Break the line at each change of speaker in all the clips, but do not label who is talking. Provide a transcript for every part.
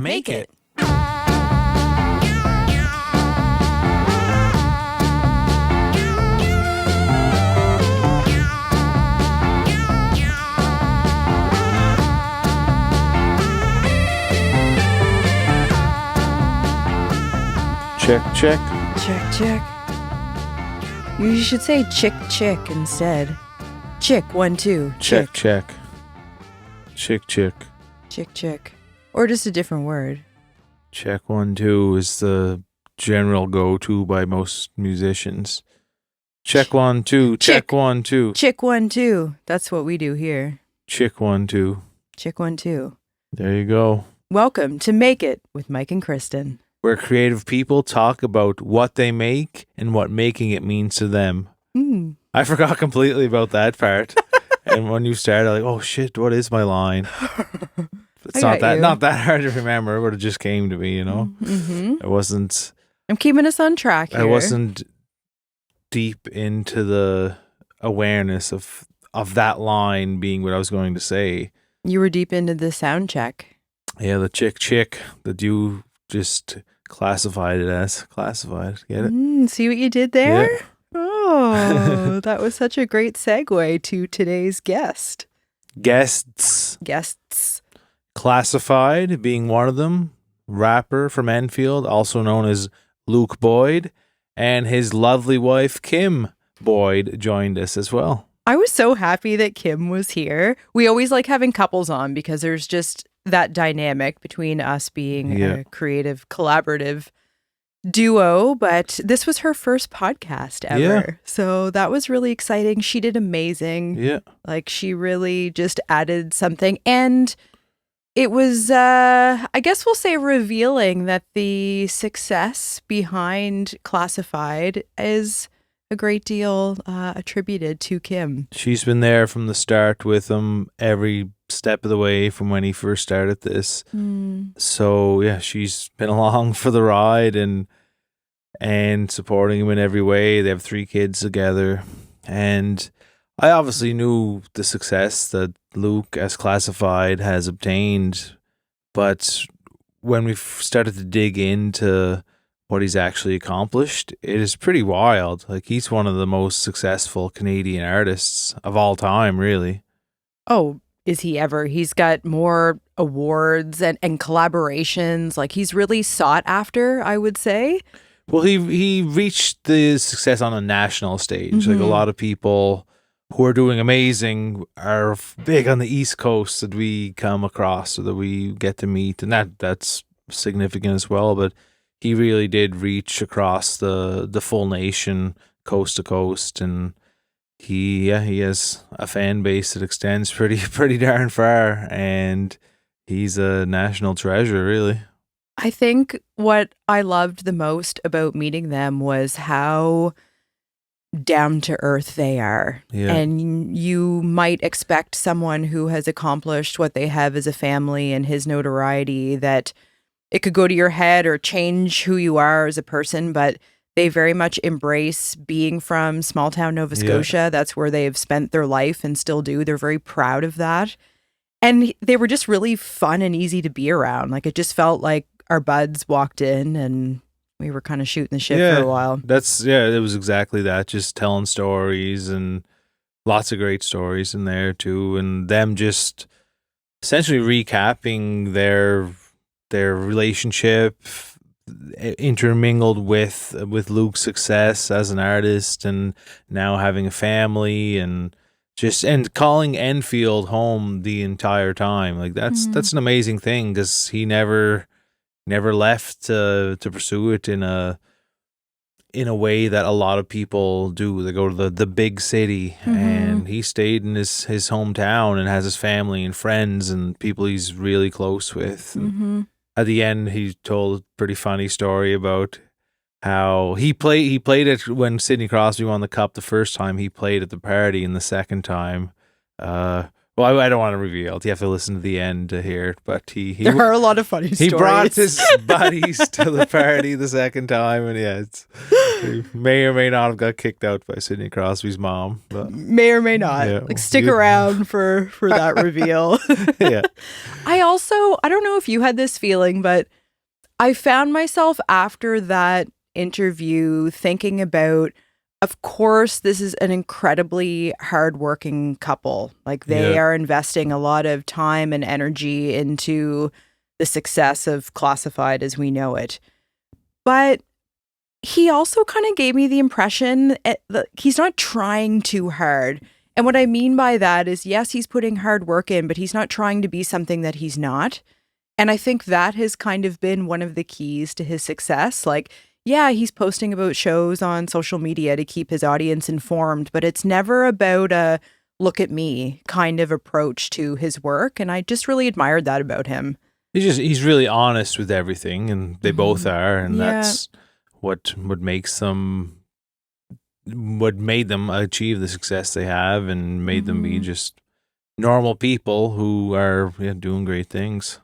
Make it.
Check, check.
Check, check. You should say chick, chick instead. Chick, 1, 2.
Check, check. Chick, chick.
Chick, chick. Or just a different word.
Check 1, 2 is the general go-to by most musicians. Check 1, 2. Check 1, 2.
Chick, 1, 2. That's what we do here.
Chick 1, 2.
Chick, 1, 2.
There you go.
Welcome to Make It with Mike and Kristen.
Where creative people talk about what they make and what making it means to them. I forgot completely about that part. And when you started, I'm like, oh shit, what is my line? It's not that hard to remember, but it just came to me, you know?
Mm-hmm.
I wasn't...
I'm keeping us on track here.
I wasn't deep into the awareness of that line being what I was going to say.
You were deep into the sound check.
Yeah, the chick that you just classified it as. Classified, get it?
See what you did there?
Yeah.
Oh, that was such a great segue to today's guest.
Guests. Classified being one of them. Rapper from Enfield, also known as Luke Boyd. And his lovely wife, Kim Boyd, joined us as well.
I was so happy that Kim was here. We always like having couples on because there's just that dynamic between us being a creative, collaborative duo. But this was her first podcast ever.
Yeah.
So that was really exciting. She did amazing.
Yeah.
Like she really just added something. And it was, I guess we'll say, revealing that the success behind Classified is a great deal attributed to Kim.
She's been there from the start with him every step of the way from when he first started this. So yeah, she's been along for the ride and supporting him in every way. They have 3 kids together, and I obviously knew the success that Luke, as Classified, has obtained, but when we started to dig into what he's actually accomplished, it is pretty wild. Like, he's one of the most successful Canadian artists of all time, really.
Oh, is he ever? He's got more awards and collaborations. Like, he's really sought after, I would say.
Well, he reached the success on a national stage. Like, a lot of people who are doing amazing are big on the East Coast that we come across or that we get to meet, and that's significant as well. But he really did reach across the full nation, coast to coast, and he has a fan base that extends pretty darn far, and he's a national treasure, really.
I think what I loved the most about meeting them was how down to earth they are.
Yeah.
And you might expect someone who has accomplished what they have as a family and his notoriety that it could go to your head or change who you are as a person, but they very much embrace being from small town Nova Scotia. Yeah. That's where they've spent their life and still do. They're very proud of that. And they were just really fun and easy to be around. Like, it just felt like our buds walked in and we were kind of shooting the shit for a while.
It was exactly that. Just telling stories, and lots of great stories in there too. And them just essentially recapping their relationship intermingled with Luke's success as an artist, and now having a family, and calling Enfield home the entire time. Like, that's an amazing thing, because he never left to pursue it in a way that a lot of people do. They go to the big city, and he stayed in his hometown and has his family and friends and people he's really close with. At the end, he told a pretty funny story about how he played it when Sidney Crosby won the cup the first time. He played at the party, and the second time, well, I don't want to reveal it. You have to listen to the end to hear it. But there
are a lot of funny stories.
He brought his buddies to the party the second time, and He may or may not have got kicked out by Sidney Crosby's mom. But
May or may not.
Yeah,
like stick around for that reveal.
yeah.
I don't know if you had this feeling, but I found myself after that interview thinking about, of course, this is an incredibly hardworking couple. Like they are investing a lot of time and energy into the success of Classified as we know it. But he also kind of gave me the impression that he's not trying too hard. And what I mean by that is, yes, he's putting hard work in, but he's not trying to be something that he's not. And I think that has kind of been one of the keys to his success. Like, yeah, he's posting about shows on social media to keep his audience informed, but it's never about a look at me kind of approach to his work. And I just really admired that about him.
He's really honest with everything, and they both are, and that's what makes them, what made them achieve the success they have, and made them be just normal people who are doing great things.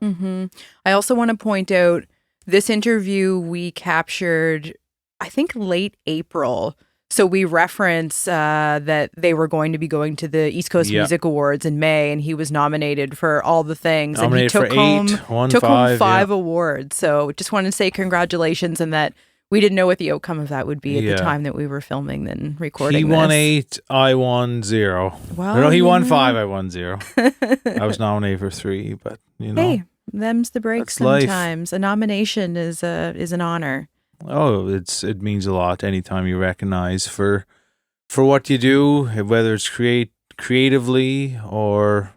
I also want to point out this interview we captured, I think, late April. So we reference that they were going to be going to the East Coast Music Awards in May, and he was nominated for all the things.
Nominated
and he took home 5
yeah.
awards. So just wanted to say congratulations, and that we didn't know what the outcome of that would be at the time that we were filming and recording.
He won 8, I won 0.
Well,
no, he won 5, I won 0. I was nominated for 3, but
hey, them's the breaks sometimes. Life. A nomination is an honor.
Oh, it means a lot anytime you recognize for what you do, whether it's creatively or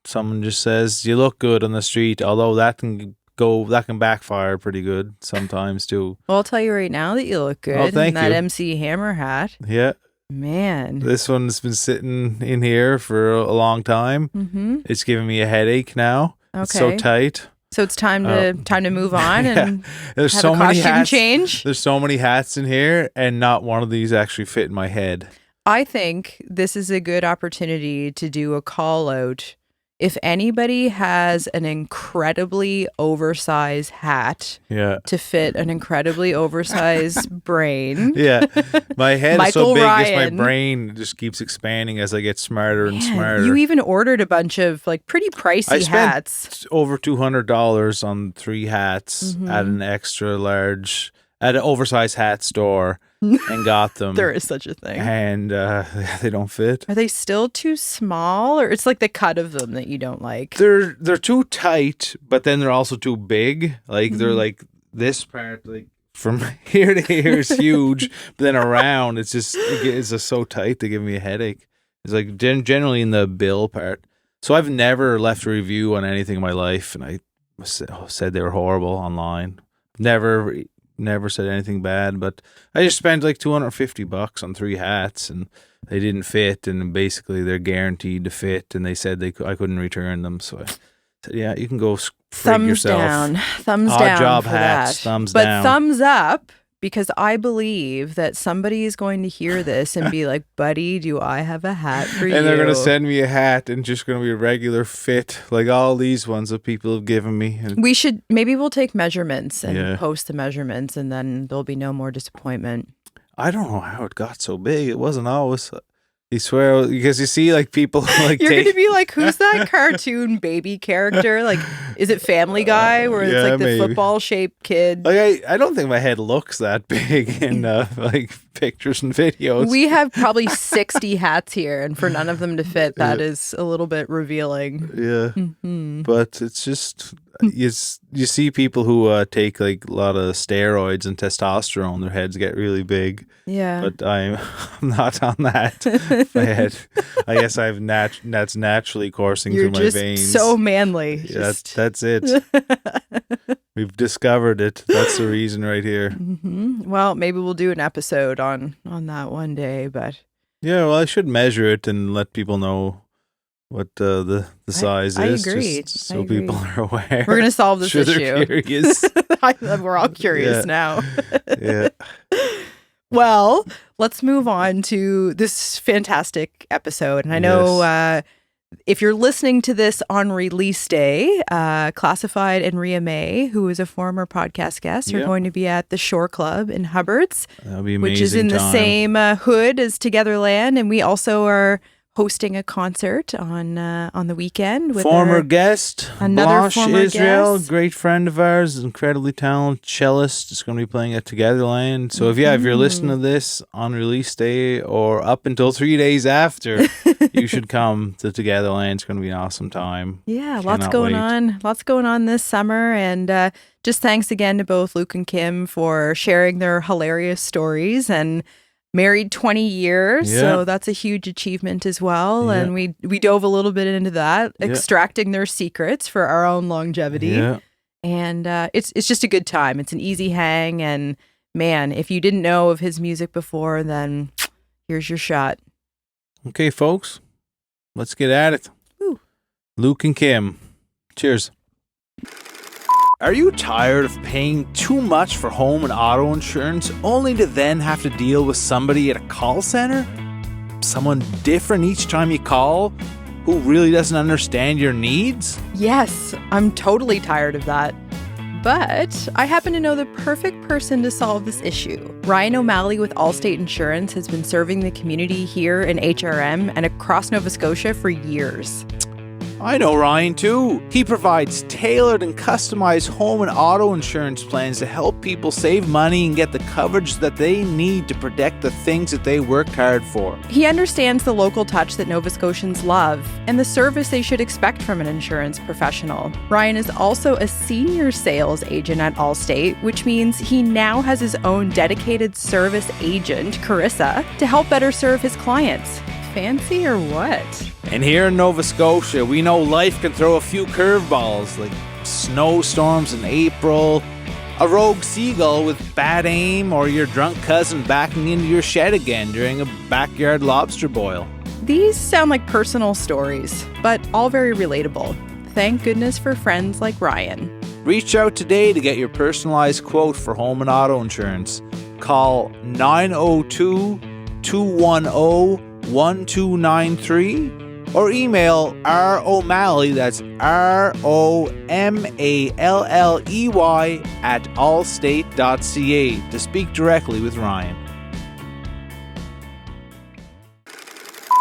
someone just says you look good on the street, although that can backfire pretty good sometimes too.
Well, I'll tell you right now that you look good.
Oh, thank you.
That MC Hammer hat.
Yeah.
Man.
This one's been sitting in here for a long time. It's giving me a headache now. Okay. It's so tight.
So it's time to move on and
There's
have
so
a
many
costume
hats.
change.
There's so many hats in here, and not one of these actually fit in my head.
I think this is a good opportunity to do a call out. If anybody has an incredibly oversized hat to fit an incredibly oversized brain.
Yeah. My head is so big
Ryan,
my brain just keeps expanding as I get smarter and smarter.
You even ordered a bunch of pretty pricey hats.
I spent over $200 on 3 hats at an extra large, at an oversized hat store. And got them.
There is such a thing.
And they don't fit.
Are they still too small, or it's like the cut of them that you don't like?
They're too tight, but then they're also too big. Like they're like this part, like from here to here is huge, but then around it's just so tight to give me a headache. It's like generally in the bill part. So I've never left a review on anything in my life, and I said they were horrible online. Never said anything bad, but I just spent like $250 on 3 hats, and they didn't fit, and basically they're guaranteed to fit, and they said I couldn't return them. So I said, yeah, you can go frig yourself.
Thumbs
Odd
down
job
for
hats,
that.
thumbs
but
down.
Thumbs up, because I believe that somebody is going to hear this and be like, buddy, do I have a hat for you?
And they're going to send me a hat and just going to be a regular fit, like all these ones that people have given me.
Maybe we'll take measurements and post the measurements, and then there'll be no more disappointment.
I don't know how it got so big. It wasn't always... You swear, because you see like people like
you're gonna be like, who's that cartoon baby character? Like, is it Family Guy where it's like the football shaped kid?
Like I don't think my head looks that big in like pictures and videos.
We have probably 60 hats here, and for none of them to fit, that is a little bit revealing.
Yeah, but it's just you see people who take like a lot of steroids and testosterone, their heads get really big.
Yeah,
but I'm not on that. My head, I guess that's naturally coursing through my veins.
So manly.
Yeah, that's it. We've discovered it. That's the reason right here.
Well, maybe we'll do an episode on that one day. But
yeah, well, I should measure it and let people know what the size is.
I agree.
Just so people are aware.
We're gonna solve this issue.
They're curious.
We're all curious now.
Yeah.
Well, let's move on to this fantastic episode. And I know if you're listening to this on release day, Classified and Rhea May, who is a former podcast guest, are going to be at the Shore Club in Hubbard's.
That'll be amazing.
Which is in the same hood as Togetherland. And we also are hosting a concert on the weekend with
former guest Bosch Israel,
guest.
Great friend of ours, incredibly talented cellist. Is going to be playing at Togetherland. So if you're listening to this on release day or up until 3 days after, you should come to Togetherland. It's going to be an awesome time.
Yeah, lots going on this summer, and just thanks again to both Luke and Kim for sharing their hilarious stories. And married 20 years, so that's a huge achievement as well. Yeah. And we dove a little bit into that, extracting their secrets for our own longevity. Yeah. And it's just a good time. It's an easy hang, and man, if you didn't know of his music before, then here's your shot.
Okay, folks, let's get at it. Ooh. Luke and Kim, cheers. Are you tired of paying too much for home and auto insurance only to then have to deal with somebody at a call center? Someone different each time you call who really doesn't understand your needs?
Yes, I'm totally tired of that. But I happen to know the perfect person to solve this issue. Ryan O'Malley with Allstate Insurance has been serving the community here in HRM and across Nova Scotia for years.
I know Ryan too. He provides tailored and customized home and auto insurance plans to help people save money and get the coverage that they need to protect the things that they worked hard for.
He understands the local touch that Nova Scotians love and the service they should expect from an insurance professional. Ryan is also a senior sales agent at Allstate, which means he now has his own dedicated service agent, Carissa, to help better serve his clients. Fancy or what?
And here in Nova Scotia, we know life can throw a few curveballs, like snowstorms in April, a rogue seagull with bad aim, or your drunk cousin backing into your shed again during a backyard lobster boil.
These sound like personal stories, but all very relatable. Thank goodness for friends like Ryan.
Reach out today to get your personalized quote for home and auto insurance. Call 902-210-1293 or email O'Malley, that's ROMALLEY at allstate.ca to speak directly with Ryan.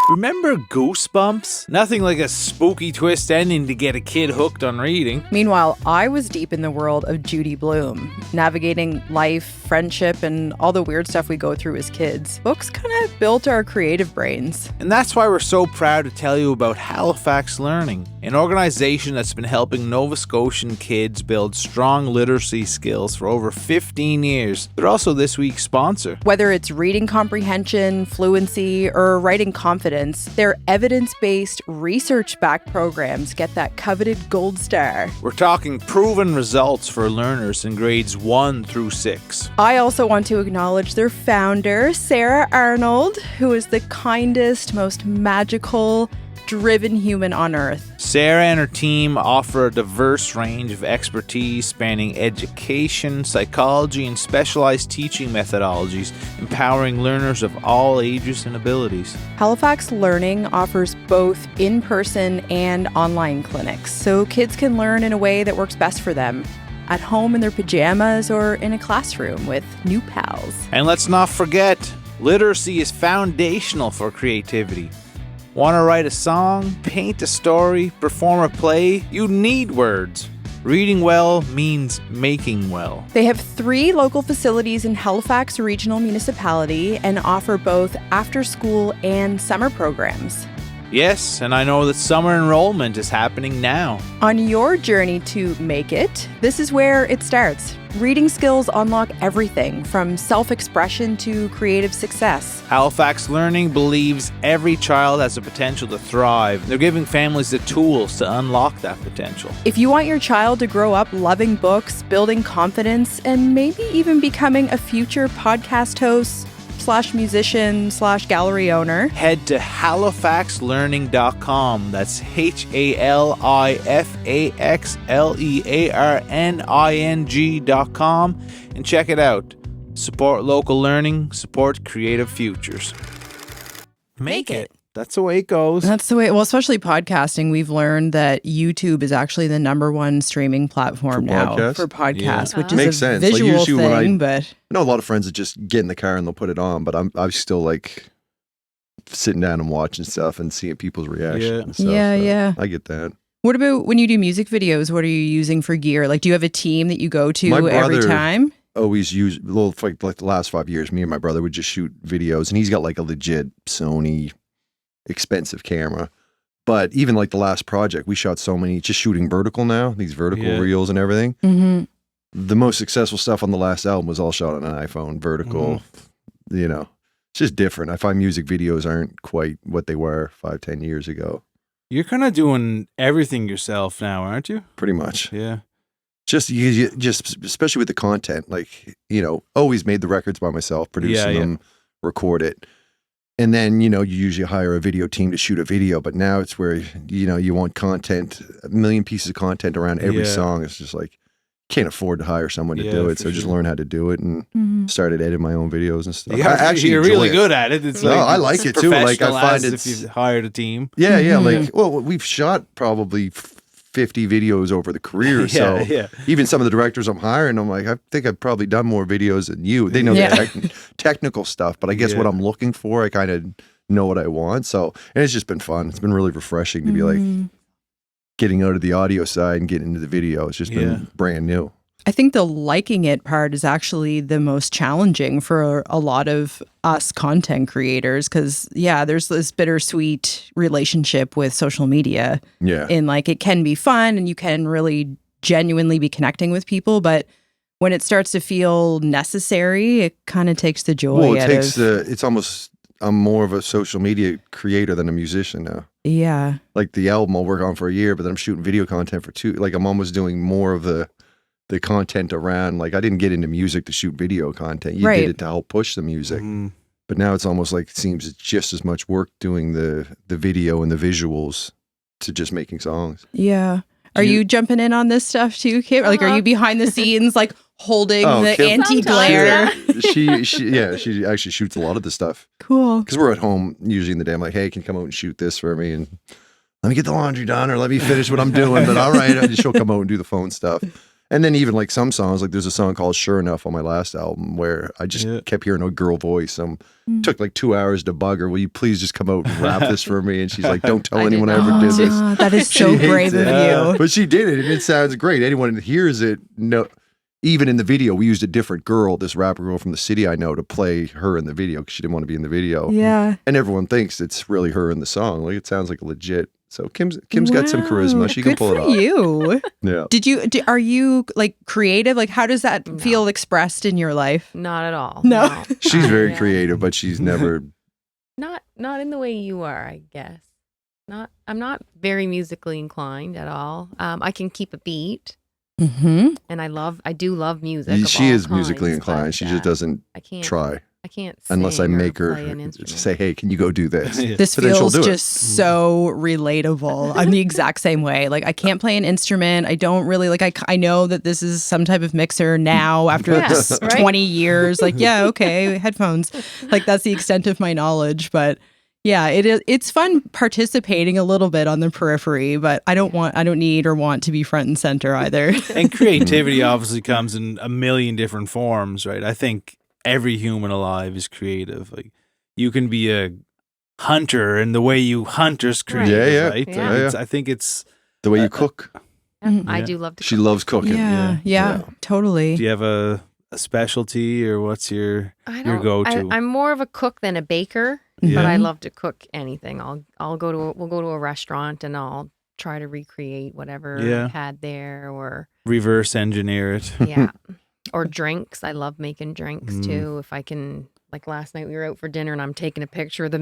Remember Goosebumps? Nothing like a spooky twist ending to get a kid hooked on reading.
Meanwhile, I was deep in the world of Judy Blume, navigating life, friendship, and all the weird stuff we go through as kids. Books kind of built our creative brains.
And that's why we're so proud to tell you about Halifax Learning, an organization that's been helping Nova Scotian kids build strong literacy skills for over 15 years. They're also this week's sponsor.
Whether it's reading comprehension, fluency, or writing confidence, their evidence-based, research-backed programs get that coveted gold star.
We're talking proven results for learners in grades 1 through 6.
I also want to acknowledge their founder, Sarah Arnold, who is the kindest, most magical, driven human on earth.
Sarah and her team offer a diverse range of expertise spanning education, psychology, and specialized teaching methodologies, empowering learners of all ages and abilities.
Halifax Learning offers both in-person and online clinics, so kids can learn in a way that works best for them, at home in their pajamas or in a classroom with new pals.
And let's not forget, literacy is foundational for creativity. Want to write a song, paint a story, perform a play? You need words. Reading well means making well.
They have 3 local facilities in Halifax Regional Municipality and offer both after-school and summer programs.
Yes, and I know that summer enrollment is happening now.
On your journey to make it, this is where it starts. Reading skills unlock everything from self-expression to creative success.
Halifax Learning believes every child has the potential to thrive. They're giving families the tools to unlock that potential.
If you want your child to grow up loving books, building confidence, and maybe even becoming a future podcast host, /musician/gallery owner,
head to halifaxlearning.com. That's HALIFAXLEARNING.com and check it out. Support local learning, support creative futures. Make it That's the way it goes.
That's the way. Well, especially podcasting, we've learned that YouTube is actually the #1 streaming platform now for podcasts, which is
Makes
a
sense. Like,
visual
usually
thing. But
I know a lot of friends that just get in the car and they'll put it on, but I'm still like sitting down and watching stuff and seeing people's reaction. And stuff,
yeah.
I get that.
What about when you do music videos? What are you using for gear? Like, do you have a team that you go to every time?
Always use like the last 5 years. Me and my brother would just shoot videos, and he's got like a legit Sony expensive camera. But even like the last project, we shot so many just shooting vertical now. These vertical reels and everything.
Mm-hmm.
The most successful stuff on the last album was all shot on an iPhone, vertical. You know, it's just different. I find music videos aren't quite what they were 5-10 years ago.
You're kind of doing everything yourself now, aren't you?
Pretty much.
Yeah.
Just especially with the content, like, you know, always made the records by myself, producing them, record it. And then, you know, you usually hire a video team to shoot a video, but now it's where, you know, you want content, a million pieces of content around every song. It's just like, can't afford to hire someone to do it. So just learn how to do it and started editing my own videos and stuff.
Yeah,
actually,
you're really good at it. It's
I like it too. Like, I find
if you've hired a team.
Yeah. Like, well, we've shot probably 50 videos over the career. So even some of the directors I'm hiring, I'm like, I think I've probably done more videos than you. They know the technical stuff, but I guess what I'm looking for, I kind of know what I want. So, and it's just been fun. It's been really refreshing to be like getting out of the audio side and getting into the video. It's just been brand new.
I think the liking it part is actually the most challenging for a lot of us content creators because, there's this bittersweet relationship with social media.
Yeah.
And like it can be fun and you can really genuinely be connecting with people, but when it starts to feel necessary, it kind of takes the joy out of
it's almost, I'm more of a social media creator than a musician now.
Yeah.
Like the album I'll work on for a year, but then I'm shooting video content for 2. Like I'm almost doing more of the content around, like I didn't get into music to shoot video content. You did it to help push the music. But now it's almost like it seems it's just as much work doing the video and the visuals to just making songs.
Yeah. Are you jumping in on this stuff too, Kim? Like, are you behind the scenes, like holding the anti-glare?
She actually shoots a lot of the stuff.
Cool.
Because we're at home usually in the day. I'm like, hey, can you come out and shoot this for me? And let me get the laundry done or let me finish what I'm doing. But all right, she'll come out and do the phone stuff. And then even like some songs, like there's a song called Sure Enough on my last album where I just kept hearing a girl voice. Took like 2 hours to bug her. Will you please just come out and rap this for me? And she's like, don't tell anyone I ever did this.
That is so brave of you.
But she did it and it sounds great. Anyone that hears it, even in the video, we used a different girl, this rapper girl from the city I know, to play her in the video because she didn't want to be in the video.
Yeah.
And everyone thinks it's really her in the song. Like it sounds like legit. So Kim's got some charisma. She can pull it off.
Good for you.
Yeah.
Are you like creative? Like how does that feel expressed in your life?
Not at all.
No.
She's very creative, but she's never
not in the way you are, I guess. I'm not very musically inclined at all. I can keep a beat.
Mm-hmm.
And I do love music.
She is musically inclined. She just doesn't try.
I can't
unless I make her say, "Hey, can you go do this?"
This feels just so relatable. I'm the exact same way. Like I can't play an instrument. I don't really like. I know that this is some type of mixer now after 20 years. Like okay, headphones. Like that's the extent of my knowledge. But it's fun participating a little bit on the periphery. But I don't need or want to be front and center either.
And creativity obviously comes in a million different forms, right? I think every human alive is creative. Like you can be a hunter and the way you hunt is creative, right?
Yeah.
I think it's
the way you cook.
I do love to cook.
She loves cooking.
Yeah, totally.
Do you have a specialty or what's your go-to?
I'm more of a cook than a baker, but I love to cook anything. We'll go to a restaurant and I'll try to recreate whatever I had there or
reverse engineer it.
Yeah. Or drinks. I love making drinks too. If I can, like last night we were out for dinner and I'm taking a picture of the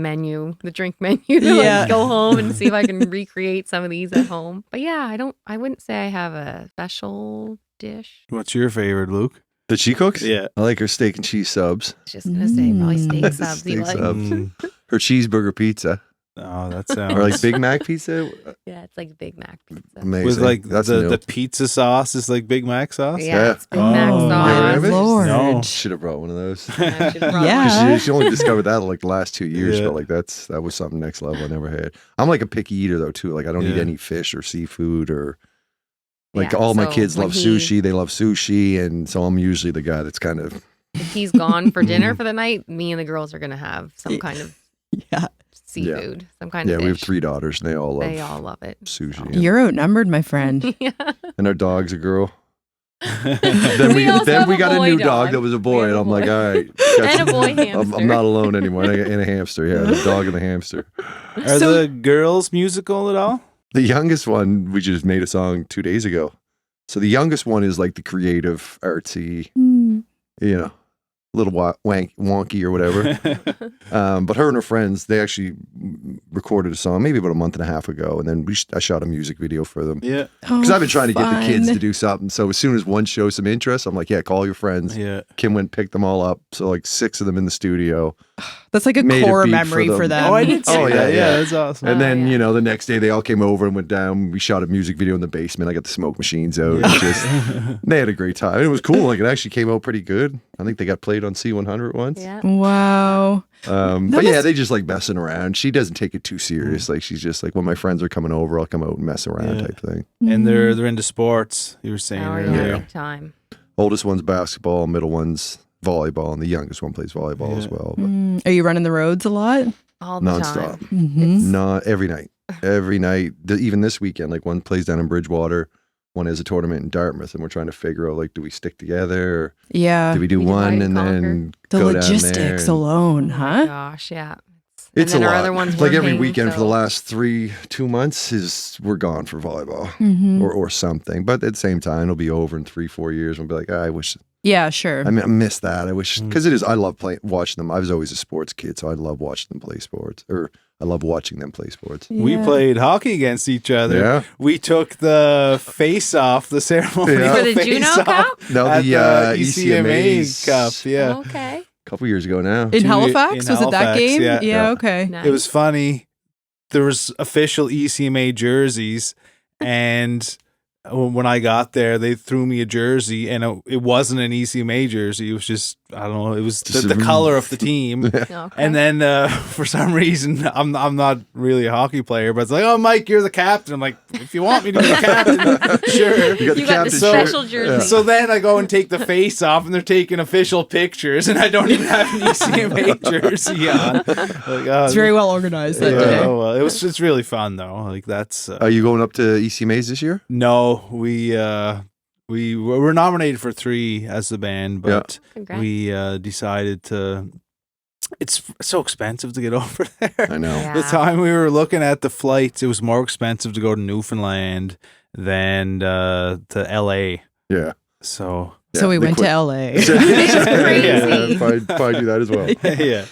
drink menu to like go home and see if I can recreate some of these at home. But I wouldn't say I have a special dish.
What's your favorite, Luke?
That she cooks?
Yeah.
I like her steak and cheese subs.
I was just going to say probably steak subs.
Steak subs. Her cheeseburger pizza.
Oh, that sounds
Or like Big Mac pizza.
Yeah, it's like Big Mac pizza.
Amazing.
with like
That's
the pizza sauce is like Big Mac sauce.
Yeah, it's Big Mac
Oh,
sauce.
you ever have it?
Lord.
No.
Should have brought one of those.
I should've brought
Yeah.
one.
She only discovered that like the last 2 years,
Yeah.
but like that was something next level I never had. I'm like a picky eater though too. Like I don't eat
Yeah.
any fish or seafood or like
Yeah,
all my
so
kids
when
love sushi. They love sushi, and so I'm usually the guy that's kind of
If he's gone for dinner for the night, me and the girls are gonna have some kind of
Yeah.
seafood, some kind of
we have
fish.
3 daughters, and they all love
it.
sushi. and-
You're outnumbered, my friend.
Yeah.
and our dog's a girl.
Yeah.
Then
We also have
we got a
boy
new dog
dog.
that was a
We
boy,
have
and
a
I'm like,
boy.
all right,
And a boy hamster.
I'm not alone anymore. And a hamster, yeah, the dog and the hamster.
Are
So-
the girls musical at all?
The youngest one, we just made a song 2 days ago. So the youngest one is like the creative, artsy,
Mm.
you know, little wonky or whatever. But her and her friends, they actually recorded a song maybe about a month and a half ago, and then I shot a music video for them.
Yeah.
Because I've been trying to get the kids
fun.
to do something. So as soon as one shows some interest, I'm like, yeah, call your friends.
Yeah.
Kim went and picked them all up. So like 6 of them in the studio.
That's like a
Made a
core
beat
memory
for
for
them.
them.
Oh, I did see
Oh,
that.
yeah, yeah.
That's awesome.
And then,
yeah.
you know, the next day they all came over and went down. We shot a music video in the basement. I got the smoke machines out.
Yeah.
They had a great time. It was cool. Like it actually came out pretty good. I think they got played on C100 once.
Yeah.
Wow.
But yeah, they just like messing around. She doesn't take it too serious. Like she's just like, when my friends are coming over, I'll come out and mess around
Yeah.
type thing.
And they're into sports. You were saying
Oh,
earlier.
yeah. Big time.
Oldest one's basketball, middle one's volleyball, and the youngest one plays volleyball as
Yeah.
well. But
Are you running the roads a lot?
All the
nonstop.
time.
Mm-hmm.
Not every night. Every night. Even this weekend, like one plays down in Bridgewater, one has a tournament in Dartmouth, and we're trying to figure out like, do we stick together? Or
Yeah.
do we do
We divide
one
and
and then
The
go down there?
logistics
and-
alone,
Oh my
huh?
gosh, yeah.
It's
and
a
then our
lot.
other one's
Like every
working,
weekend for the
so-
last 2 months is we're gone for volleyball
Mm-hmm.
or something. But at the same time, it'll be over in 3-4 years. We'll be like, I wish
Yeah, sure.
I miss that. I wish because it is. I love watching them. I was always a sports kid, so I love watching them play sports, or I love watching them play sports.
We
Yeah.
played hockey against each other.
Yeah.
We took the face off, the ceremonial
Yeah.
For the
face
JUNO
off
Cup?
No,
at
the
ECMA
ECMA's
Cup. Yeah.
Okay.
a couple years ago now.
In
in
Halifax? Was it that
Halifax,
game?
yeah.
Yeah.
Okay.
Nice.
It was funny. There was official ECMA jerseys, and when I got there, they threw me a jersey, and it wasn't an ECMA jersey. It was just, I don't know, it was
Just
the
a-
color of the team.
Okay.
And then for some reason, I'm not really a hockey player, but it's like, oh, Mike, you're the captain. I'm like, if you want me to be the captain, sure.
You got the
you got the
captain
special
shirt.
jersey.
So then I go and take the face off, and they're taking official pictures, and I don't even have an ECMA jersey on. Like,
It's very well organized that
Yeah.
day.
oh, well, it's really fun though. Like that's
Are you going up to ECMA's this year?
no, we were nominated for 3 as the band, but
Congrats.
we decided to. It's so expensive to get over there.
I know.
Yeah.
The time we were looking at the flights, it was more expensive to go to Newfoundland than to LA.
Yeah.
So
So we
they
went
quit.
to LA.
It's crazy.
Yeah, probably do that as well.
yeah,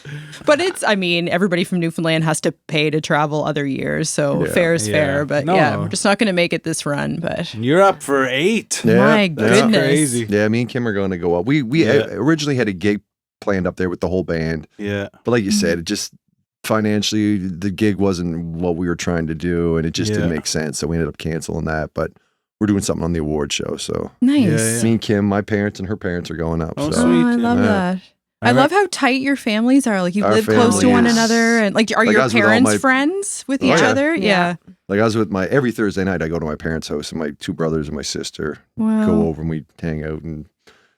But I mean, everybody from Newfoundland has to pay to travel other years. So
Yeah.
fair is
Yeah.
fair. But
No.
yeah, we're just not going to make it this run. But
and you're up for 8.
Yeah,
my
That's
goodness.
crazy.
Yeah, me and Kim are going to go up. We
Yeah.
originally had a gig planned up there with the whole band,
Yeah,
but like you said, it just financially the gig wasn't what we were trying to do, and it just didn't
Yeah.
make sense. So we ended up canceling that. But we're doing something on the award show. So
Nice.
Yeah.
me and Kim, my parents and her parents are going up.
Oh,
so
sweet.
Oh, I love
Yeah.
that. I love how tight your families are. Like you
Our
live close to one
families.
another, and like, are
Like, I
your
was with all
parents
my-
friends with
Oh,
each
yeah.
other? Yeah.
like I was with every Thursday night I go to my parents' house, and my 2 brothers and my sister
Wow.
go over and we hang out and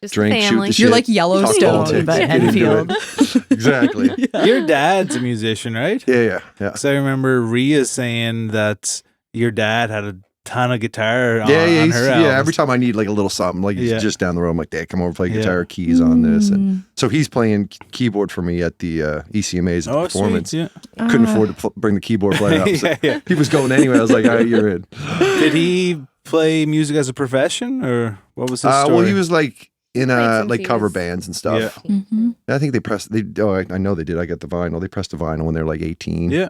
Just
drink, shoot
family.
the shit.
You're like
talk
Yellowstone,
politics,
but
get into
Enfield.
it. Exactly.
your dad's a musician, right?
Yeah.
Because I remember Rhea saying that your dad had a ton of guitar on,
Yeah,
on
he's-
her
yeah.
albums.
Every time I need like a little something, like he's
Yeah.
just down the road, I'm like, Dad, come over, play
Yeah.
guitar, keys on this,
Mm.
and so he's playing keyboard for me at the ECMA's at the
Oh,
performance.
sweet.
Couldn't
Ah.
afford to bring the keyboard player up. So
Yeah, yeah.
he was going anyway. I was like, all right, you're in.
Did he play music as a profession, or what was his story?
Well, he was like in
Played since
like
he
cover
was-
bands and stuff.
Yeah.
Mhm.
I think they pressed. I know they did. I got the vinyl. They pressed the vinyl when they're like 18.
Yeah.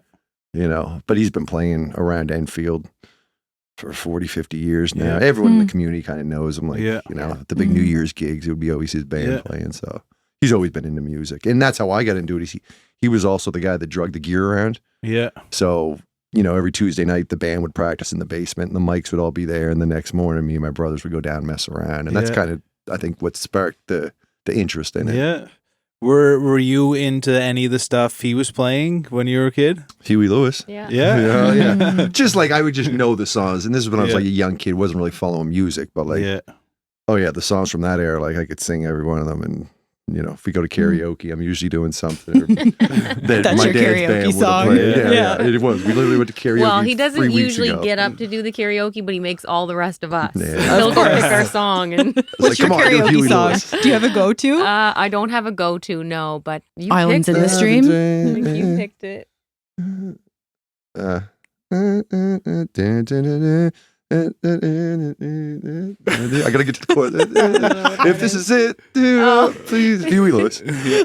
You know, but he's been playing around Enfield for 40, 50 years now.
Yeah.
Everyone in
Mm.
the community kind of knows him. Like,
Yeah.
you know, the big New
Mm.
Year's gigs, it would be always his band
Yeah.
playing. So he's always been into music, and that's how I got into it. He was also the guy that drug the gear around.
Yeah.
So, you know, every Tuesday night the band would practice in the basement and the mics would all be there, and the next morning me and my brothers would go down and mess around. And that's kind of, I think, what sparked the interest in it.
Yeah. Were you into any of the stuff he was playing when you were a kid?
Huey Lewis.
Yeah.
Yeah. Just like I would just know the songs. And this is when I was like a young kid, wasn't really following music, but like, oh yeah, the songs from that era, like I could sing every one of them. And, you know, if we go to karaoke, I'm usually doing something.
That's
my
your karaoke song.
Yeah, it was. We literally went to karaoke.
Well, he doesn't
3 weeks
usually
ago.
get up to do the karaoke, but he makes all the rest of us.
Yeah.
He'll just pick our song. And
What's your karaoke song? Do you have a go-to?
I don't have a go-to, no, but you
Islands in
picked
the Stream?
I think you picked it.
I gotta get to the chorus. If this is it, please, Huey Lewis.
Huey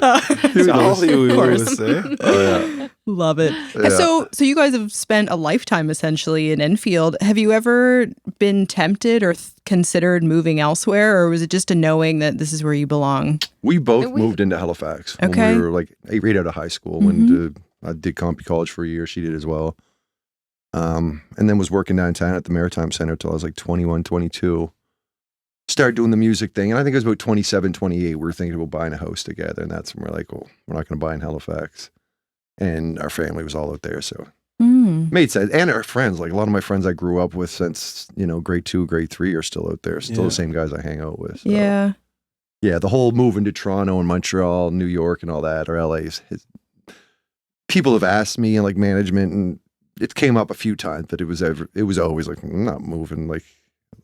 Lewis, eh?
Oh, yeah.
Love it.
Yeah.
So you guys have spent a lifetime essentially in Enfield. Have you ever been tempted or considered moving elsewhere, or was it just a knowing that this is where you belong?
We both moved into Halifax when we were like right out of high school. When I did Compy College for a year, she did as well. And then was working downtown at the Maritime Center till I was like 21, 22. Started doing the music thing. And I think it was about 27, 28. We were thinking about buying a house together. And that's when we're like, well, we're not going to buy in Halifax. And our family was all out there. So made sense. And our friends, like a lot of my friends I grew up with since, you know, grade 2, grade 3 are still out there. Still the same guys I hang out with. So. Yeah. Yeah. The whole moving to Toronto and Montreal, New York and all that, or LA. People have asked me and like management, and it came up a few times, but it was always like, I'm not moving, like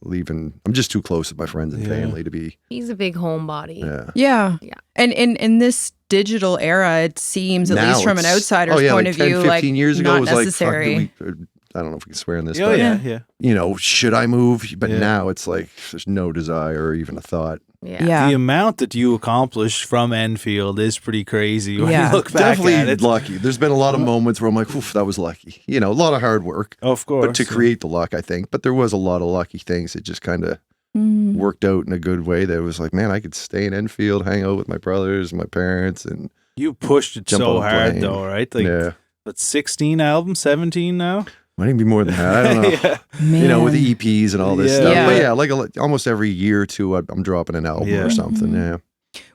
leaving. I'm just too close with my friends and family to be.
He's a big homebody.
Yeah. And in this digital era, it seems, at least from an outsider's point
like
of
10,
view,
15
like
years ago,
not
it was
necessary.
like, fuck, I don't know if we can swear in this,
Oh,
but
yeah.
you know, should I move? But now it's like, there's no desire or even a thought.
The amount that you accomplished from Enfield is pretty crazy when you look back
Definitely
at it.
lucky. There's been a lot of moments where I'm like, oof, that was lucky. You know, a lot of hard work.
Of course.
But to create the luck, I think. But there was a lot of lucky things that just kind of worked out in a good way that was like, man, I could stay in Enfield, hang out with my brothers, my parents. And
you pushed it so hard though, right? Like, but 16 albums, 17 now?
Might even be more than that. I don't know. You know, with the EPs and all this stuff. But like almost every year or two, I'm dropping an album or something.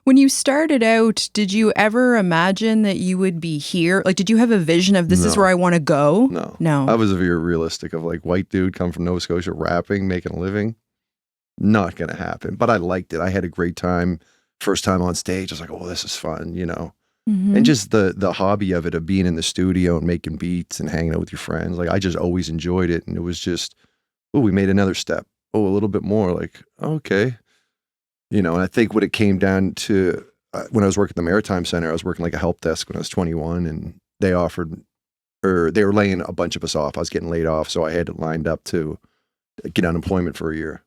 When you started out, did you ever imagine that you would be here? Like, did you have a vision of this is where I want to go? No.
I was very realistic of like, white dude come from Nova Scotia, rapping, making a living. Not going to happen. But I liked it. I had a great time. First time on stage, I was like, oh, this is fun, you know. And just the hobby of it, of being in the studio and making beats and hanging out with your friends. Like, I just always enjoyed it. And it was just, oh, we made another step. Oh, a little bit more. Like, okay. You know, and I think what it came down to, when I was working at the Maritime Center, I was working like a help desk when I was 21, and they were laying a bunch of us off. I was getting laid off. So I had it lined up to get unemployment for a year.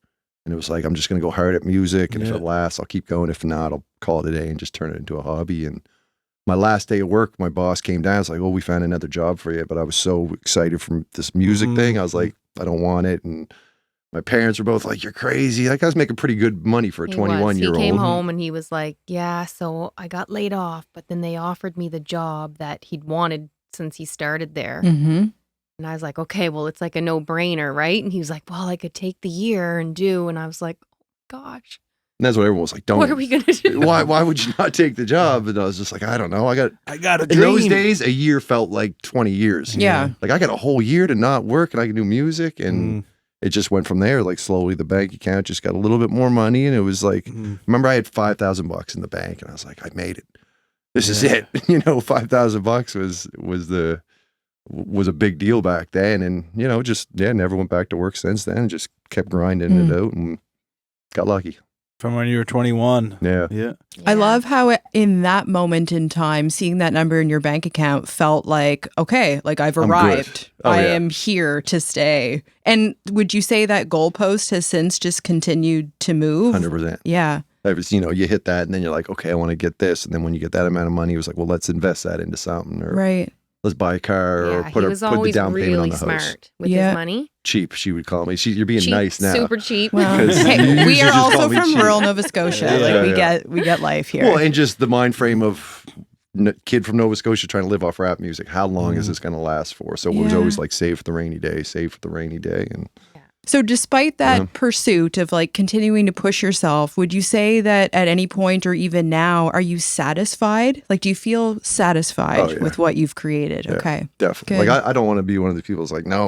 And it was like, I'm just going to go hard at music. And if it lasts, I'll keep going. If not, I'll call it a day and just turn it into a hobby. And my last day of work, my boss came down. It's like, oh, we found another job for you. But I was so excited from this music thing. I was like, I don't want it. And my parents were both like, you're crazy. That guy's making pretty good money for a 21-year-old.
He came home and he was like, yeah, so I got laid off. But then they offered me the job that he'd wanted since he started there. And I was like, okay, well, it's like a no-brainer, right? And he was like, well, I could take the year and do. And I was like, oh, gosh.
And that's what everyone was like, don't.
What are we going to do?
Why would you not take the job? And I was just like, I don't know. I got a dream. In those days, a year felt like 20 years.
Yeah.
Like, I got a whole year to not work and I can do music. And it just went from there. Like, slowly the bank account just got a little bit more money. And it was like, remember I had $5,000 in the bank and I was like, I made it. This is it. You know, $5,000 was a big deal back then. And, you know, just, never went back to work since then. Just kept grinding it out and got lucky.
From when you were 21.
Yeah.
I love how in that moment in time, seeing that number in your bank account felt like, okay, like I've arrived. I am here to stay. And would you say that goalpost has since just continued to move?
100%.
Yeah.
You know, you hit that and then you're like, okay, I want to get this. And then when you get that amount of money, it was like, well, let's invest that into something. Or
right.
let's buy a car or
he
put
was
the
always
down payment on
really
the house.
smart with his money.
Cheap, she would call me. You're being
Cheap,
nice now.
super cheap.
Well,
Because
hey,
you
we
usually
are
just call
also
me
from
cheap.
rural Nova Scotia.
Yeah,
we get life here.
Well, and just the mind frame of kid from Nova Scotia trying to live off rap music. How long is this going to last for? So it was always like save for the rainy day, save for the rainy day. And
so despite that pursuit of like continuing to push yourself, would you say that at any point or even now, are you satisfied? Like, do you feel satisfied with what you've created?
Yeah,
okay.
Definitely.
Good.
Like, I don't want to be one of the people that's like, no,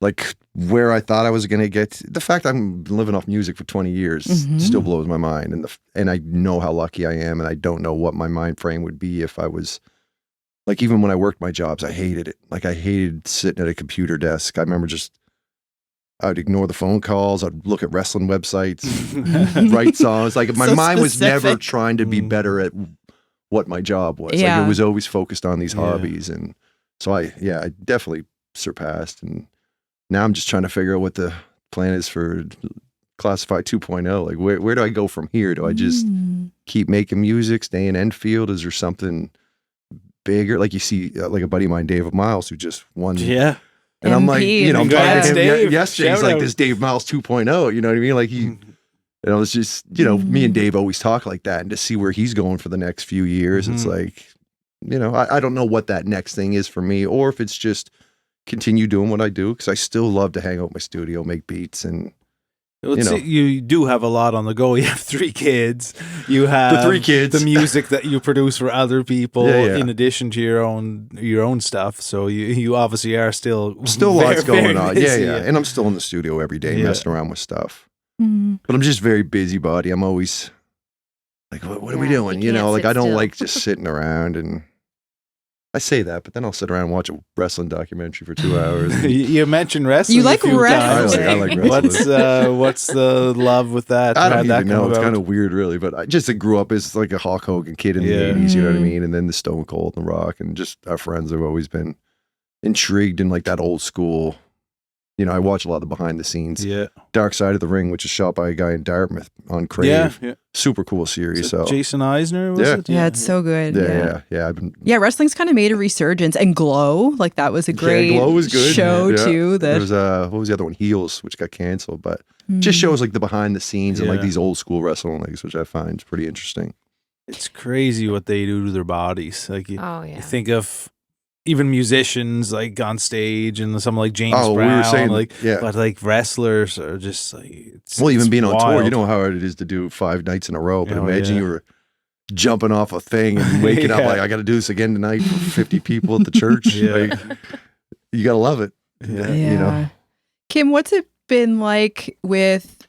like where I thought I was going to get. The fact I'm living off music for 20 years still blows my mind. And I know how lucky I am. And I don't know what my mind frame would be if I was like, even when I worked my jobs, I hated it. Like I hated sitting at a computer desk. I remember I'd ignore the phone calls. I'd look at wrestling websites, write songs. Like my mind was never trying to be better at what my job was. Like it was always focused on these hobbies. And so I definitely surpassed. And now I'm just trying to figure out what the plan is for Classified 2.0. Like where do I go from here? Do I just keep making music, stay in Enfield? Is there something bigger? Like you see like a buddy of mine, Dave Miles, who just won. Yeah. And I'm like, I'm talking to him yesterday. He's like, this Dave Miles 2.0, you know what I mean? Like it's just, me and Dave always talk like that. And to see where he's going for the next few years, it's like, I don't know what that next thing is for me, or if it's just continue doing what I do. Cause I still love to hang out in my studio, make beats and,
you do have a lot on the go. You have 3 kids. You have
the 3 kids,
the music that you produce for other people, in addition to your own stuff. So you obviously are still
lots going on. Yeah. And I'm still in the studio every day messing around with stuff. But I'm just very busybody. I'm always like, what are we doing? Like I don't like just sitting around. And I say that, but then I'll sit around and watch a wrestling documentary for 2 hours.
You mentioned wrestling.
You like wrestling?
I like wrestling.
What's the love with that?
I don't even know. It's kind of weird, really. But I grew up as like a Hulk Hogan kid in the 80s, you know what I mean? And then the Stone Cold and The Rock, and just our friends have always been intrigued in like that old school. I watch a lot of the behind the scenes. Yeah. Dark Side of the Ring, which is shot by a guy in Dartmouth on Crave. Yeah. Super cool series. So
Jason Eisner, was it?
Yeah, it's so good.
Yeah.
Wrestling's kind of made a resurgence. And Glow, like that was a great
Glow was good.
show too. That
there was what was the other one? Heels, which got canceled, but just shows like the behind the scenes and like these old school wrestling leagues, which I find pretty interesting.
It's crazy what they do to their bodies. Like you think of even musicians like on stage and some like James Brown,
we were saying,
but like wrestlers are just like,
even being on tour, you know how hard it is to do 5 nights in a row, but imagine you were jumping off a thing and waking up like, I got to do this again tonight for 50 people at the church. Like, you got to love it. Yeah.
Kim, what's it been like with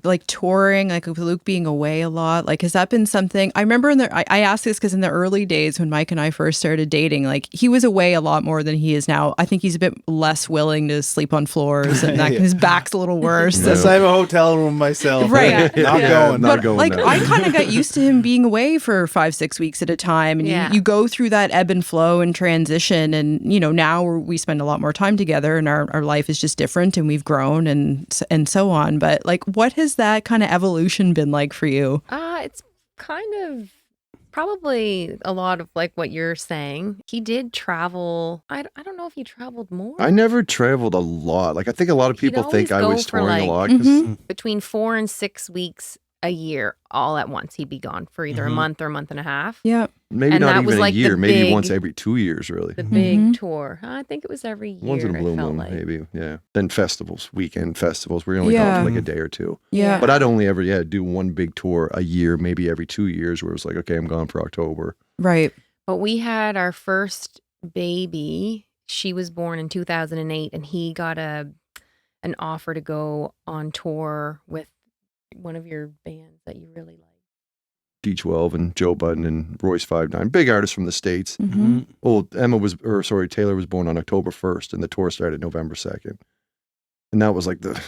like touring, like with Luke being away a lot? Like, has that been something? I remember I asked this because in the early days when Mike and I first started dating, like he was away a lot more than he is now. I think he's a bit less willing to sleep on floors and that his back's a little worse.
Yes, I have a hotel room myself.
Right.
Not going.
Like I kind of got used to him being away for 5-6 weeks at a time. And you go through that ebb and flow and transition. And, now we spend a lot more time together and our life is just different and we've grown and so on. But like, what has that kind of evolution been like for you?
It's kind of probably a lot of like what you're saying. He did travel. I don't know if he traveled more.
I never traveled a lot. Like I think a lot of people think I was touring a lot.
Between 4 and 6 weeks a year, all at once. He'd be gone for either a month or a month and a half.
Yeah.
Maybe not even a year. Maybe once every 2 years, really.
The big tour. I think it was every year.
Once in a blue moon, maybe. Yeah. Then festivals, weekend festivals. We're only gone for like a day or two.
Yeah.
But I'd only ever do one big tour a year, maybe every 2 years, where it was like, okay, I'm gone for October.
Right.
But we had our first baby. She was born in 2008, and he got an offer to go on tour with one of your bands that you really like.
D12 and Joe Budden and Royce 5'9", big artists from the States. Taylor was born on October 1st and the tour started November 2nd. And that was like the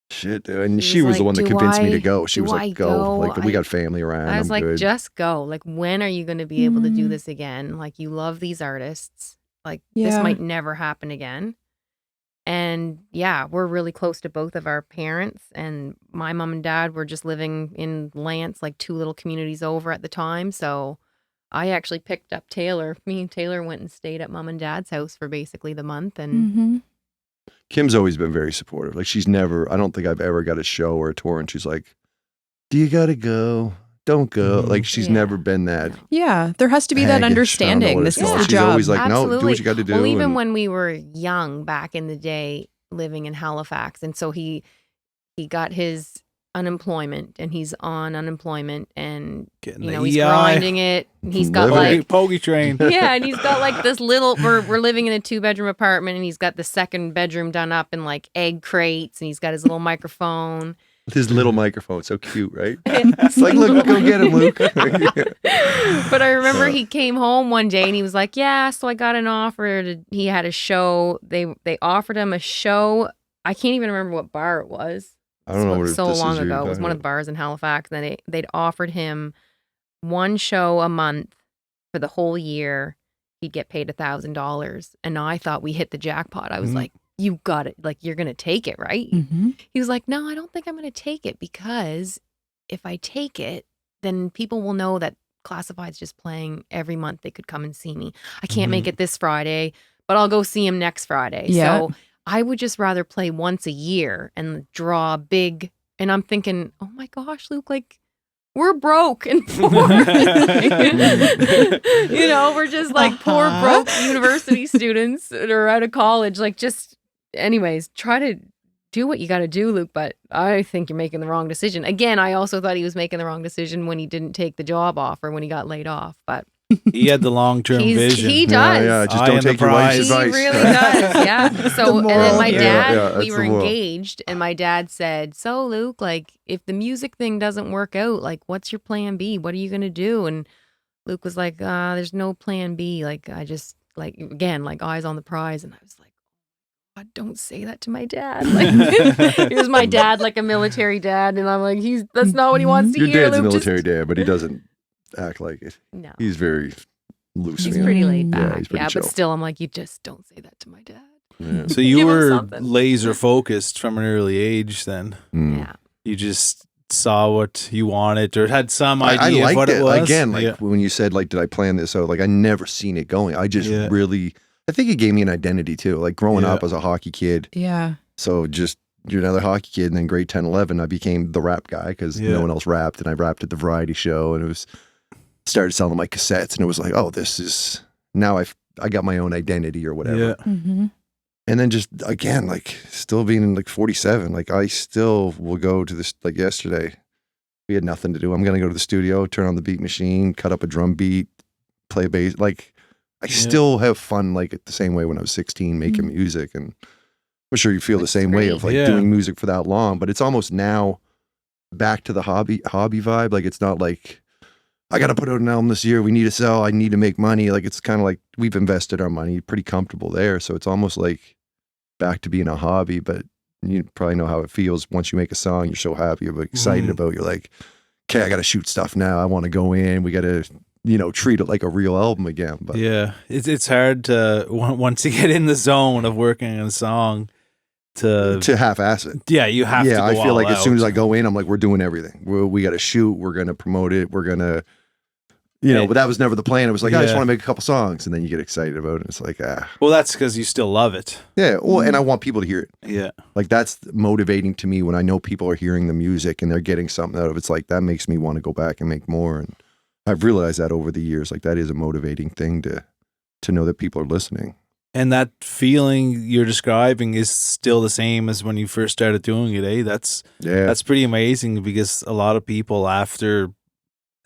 shit. And she was the one that convinced me to go. She was like, go. Like, we got family around.
I was like,
good.
Just go. Like, when are you going to be able to do this again? Like, you love these artists. Like, this might never happen again. And we're really close to both of our parents, and my mom and dad were just living in Lance, like 2 little communities over at the time. So I actually picked up Taylor. Me and Taylor went and stayed at mom and dad's house for basically the month. And
Mm-hmm.
Kim's always been very supportive. Like she's never, I don't think I've ever got a show or a tour and she's like, do you got to go? Don't go. Like she's never been that.
Yeah, there has to be that
haggish. I don't know
understanding.
what
This
it's
is
called.
the
She's
job.
always like, no, do
Absolutely.
what you got to do.
Well, even
and-
when we were young back in the day, living in Halifax, and so he got his unemployment, and he's on unemployment, and
Getting
you
the
know he's
EI.
grinding it. And he's got
Living
like
Pogey train.
yeah, and he's got like this little. We're living in a 2-bedroom apartment, and he's got the second bedroom done up in like egg crates, and he's got his little microphone.
With his little microphone, so cute, right? It's like, look, go get him, Luke.
But I remember he came home one day and he was like, "Yeah, so I got an offer. He had a show. They offered him a show. I can't even remember what bar it was.
I don't know what
so
this
long
is
ago. It was one of the bars in Halifax. And they'd offered him one show a month for the whole year. He'd get paid $1,000. And I thought we hit the jackpot. I was like, you got it. Like, you're going to take it, right?
Mm-hmm.
He was like, no, I don't think I'm going to take it because if I take it, then people will know that Classified's just playing every month. They could come and see me. I can't make it this Friday, but I'll go see him next Friday.
Yeah.
So I would just rather play once a year and draw big. And I'm thinking, oh my gosh, Luke, like we're broke and poor. You know, we're just like poor, broke university students that are out of college. Like just, anyways, try to do what you got to do, Luke. But I think you're making the wrong decision. Again, I also thought he was making the wrong decision when he didn't take the job offer when he got laid off. But
He had the long-term vision.
he does.
Yeah, just
Eye
don't
on the
take your wife's
prize.
He
advice.
really does, yeah. So, and then my
moral
dad,
here. Yeah,
we
that's
were
the moral.
engaged, and my dad said, "So, Luke, like, if the music thing doesn't work out, like, what's your plan B? What are you gonna do?" And Luke was like, "There's no plan B. Like, I just, like, again, like, eyes on the prize." And I was like, God, don't say that to my dad. Like, here's my dad, like a military dad, and I'm like, that's not what he wants to
Your
hear.
dad's a
Luke,
military dad, but he doesn't act like it.
no,
He's very loose.
he's
man.
pretty laid
Yeah,
back.
he's pretty
Yeah,
chill.
but still, I'm like, you just don't say that to my dad.
Yeah.
So you
Give him
were
something.
laser focused from an early age then.
Mm.
Yeah.
You just saw what you wanted or had some
I
idea of
liked
what it was.
Again, like
Yeah.
when you said, like, did I plan this out? Like, I never seen it going. I just
Yeah.
really, I think it gave me an identity too. Like growing
Yeah.
up as a hockey kid.
Yeah.
So just, you're another hockey kid. And then grade 10, 11, I became the rap guy because
Yeah.
no one else rapped. And I rapped at the variety show and it was, started selling my cassettes. And it was like, oh, this is, now I got my own identity or whatever.
Yeah.
Mm-hmm.
And then just, again, like still being like 47, like I still will go to this, like yesterday, we had nothing to do. I'm going to go to the studio, turn on the beat machine, cut up a drum beat, play bass. Like I still have fun like the same way when I was 16 making music. And I'm sure you feel the same way of like
Yeah.
doing music for that long, but it's almost now back to the hobby vibe. Like it's not like I got to put out an album this year. We need to sell. I need to make money. Like it's kind of like we've invested our money, pretty comfortable there. So it's almost like back to being a hobby, but you probably know how it feels once you make a song, you're so happy about, excited about, you're like, okay, I got to shoot stuff now. I want to go in. We got to, treat it like a real album again. But
Yeah. It's hard to, once you get in the zone of working on a song, to
half-ass it.
yeah, you have to go
I feel like
all
as soon as
out.
I go in, I'm like, we're doing everything. We got to shoot. We're going to promote it. We're going to, but that was never the plan. It was like, I just
Yeah.
want to make a couple songs. And then you get excited about it. It's like,
Well, that's because you still love it.
yeah. Well, and I want people to hear it.
Yeah.
Like that's motivating to me when I know people are hearing the music and they're getting something out of it. It's like, that makes me want to go back and make more. And I've realized that over the years, like that is a motivating thing to know that people are listening.
And that feeling you're describing is still the same as when you first started doing it, eh? That's pretty amazing because a lot of people after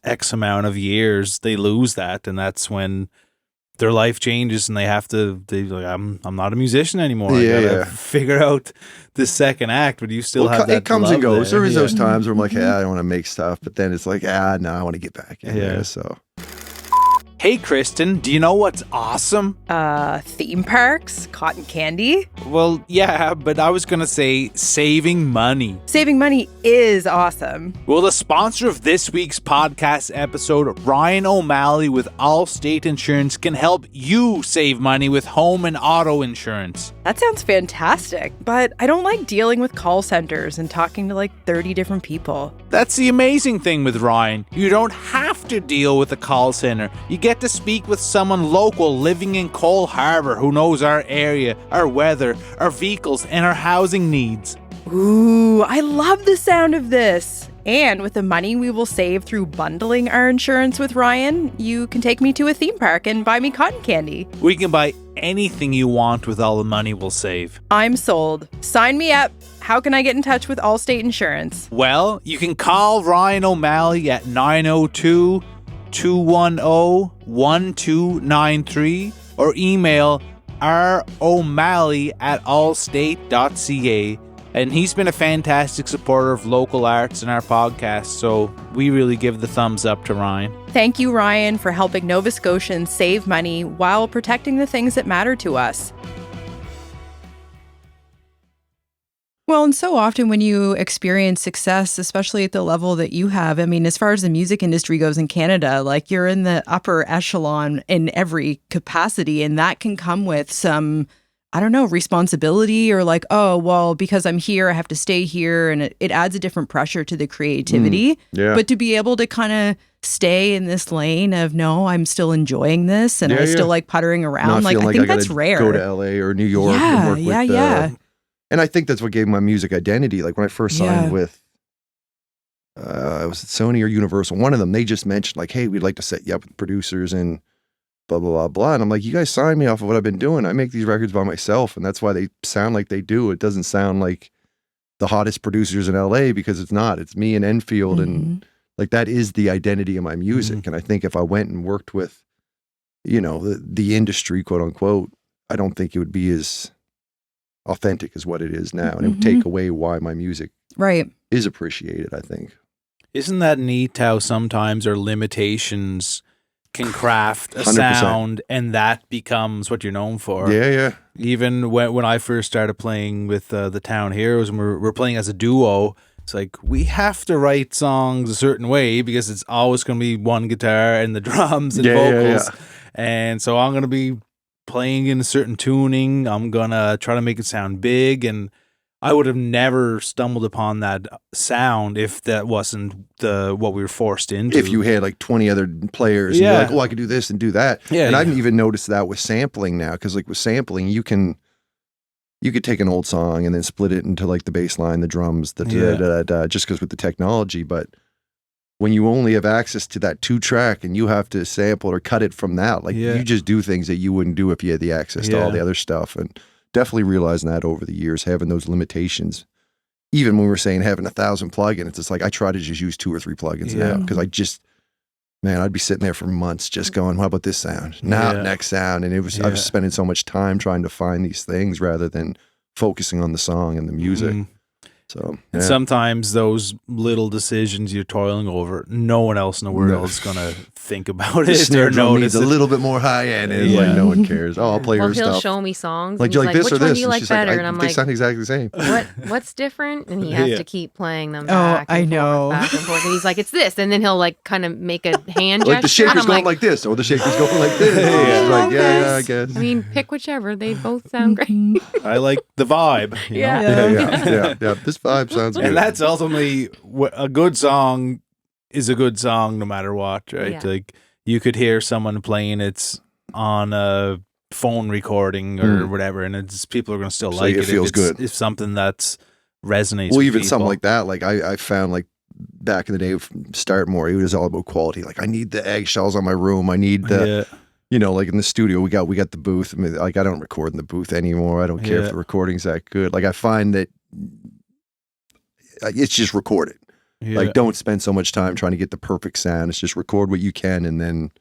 X amount of years, they lose that, and that's when their life changes and they're like, I'm not a musician anymore. I gotta figure out the second act, but you still have that.
It comes and
love
goes.
there.
There is
Yeah.
those times where I'm like, I don't want to make stuff, but then it's like, no, I want to get back in there. So
Hey, Kristen, do you know what's awesome?
Theme parks, cotton candy.
Well, yeah, but I was going to say saving money.
Saving money is awesome.
Well, the sponsor of this week's podcast episode, Ryan O'Malley with Allstate Insurance, can help you save money with home and auto insurance.
That sounds fantastic, but I don't like dealing with call centers and talking to like 30 different people.
That's the amazing thing with Ryan. You don't have
your deal with the call center, you get to speak with someone local living in Cole Harbour who knows our area, our weather, our vehicles, and our housing needs.
Ooh, I love the sound of this. And with the money we will save through bundling our insurance with Ryan, you can take me to a theme park and buy me cotton candy.
We can buy anything you want with all the money we'll save.
I'm sold. Sign me up. How can I get in touch with Allstate Insurance?
Well, you can call Ryan O'Malley at 902-210-1293 or email romalley@allstate.ca. And he's been a fantastic supporter of local arts in our podcast, so we really give the thumbs up to Ryan.
Thank you, Ryan, for helping Nova Scotians save money while protecting the things that matter to us. Well, and so often when you experience success, especially at the level that you have, I mean, as far as the music industry goes in Canada, like you're in the upper echelon in every capacity, and that can come with some, I don't know, responsibility or like, oh, well, because I'm here, I have to stay here. And it adds a different pressure to the creativity.
Yeah.
But to be able to kind of stay in this lane of, no, I'm still enjoying this and I still like puttering around.
Not
Like, I
feeling
think
I
that's
gotta
rare.
Go to LA or New York and work with and I think that's what gave my music identity. Like when I first signed with was it Sony or Universal? One of them, they just mentioned like, hey, we'd like to set you up with producers and blah, blah, blah, blah. And I'm like, you guys signed me off of what I've been doing. I make these records by myself. And that's why they sound like they do. It doesn't sound like the hottest producers in LA because it's not. It's me and Enfield. And like that is the identity of my music. And I think if I went and worked with, you know, the industry, quote unquote, I don't think it would be as authentic as what it is now. And it would take away why my music is appreciated, I think.
Isn't that neat how sometimes our limitations can craft a
100%.
sound and that becomes what you're known for?
Yeah.
Even when I first started playing with the Town Heroes and we're playing as a duo, it's like we have to write songs a certain way because it's always going to be one guitar and the drums and vocals. And so I'm going to be playing in a certain tuning. I'm going to try to make it sound big, and I would have never stumbled upon that sound if that wasn't what we were forced into.
If you had like 20 other players and you're like, oh, I could do this and do that. And I've even noticed that with sampling now, because like with sampling, you could take an old song and then split it into like the bass line, the drums, just because with the technology. But when you only have access to that 2-track and you have to sample or cut it from that, like you just do things that you wouldn't do if you had the access to all the other stuff. And definitely realizing that over the years, having those limitations. Even when we were saying having 1,000 plugins, it's just like I try to just use 2 or 3 plugins now because I'd be sitting there for months just going, how about this sound? Next sound. And I was spending so much time trying to find these things rather than focusing on the song and the music. So,
and sometimes those little decisions you're toiling over, no one else in the world is going to think about
the
it
snare
or
drum
notice
needs a little bit more high end. And like no one cares. Oh, I'll play her
he'll
stuff.
show me songs.
Like,
And
you
he's
like this
which
or
one
this?
do you like
she's
better?
Like,
and I'm
they
like,
sound exactly the same.
what's different? And he has to keep playing them
Oh,
back and
I know.
back and forth. And he's like, it's this. And then he'll like kind of make a hand
Like the
gesture.
shaker's going like this, or the shaker's going like this. She's like, I guess.
I mean, pick whichever. They both sound great.
I like the vibe. You know?
Yeah. This vibe sounds good.
And that's ultimately a good song is a good song no matter what, right?
Yeah.
Like you could hear someone playing it on a phone recording or whatever, and it's people are going to still like it.
It feels good.
If something that's resonates.
Well,
with
even
people.
something like that, like I found like back in the day, Start More, it was all about quality. Like I need the eggshells on my room. I need the, you know, like in the studio, we got the booth. I mean, like I don't record in the booth anymore. I don't care if the recording's that good. Like I find that it's just record it. Like don't spend so much time trying to get the perfect sound. It's just record what you can, and then,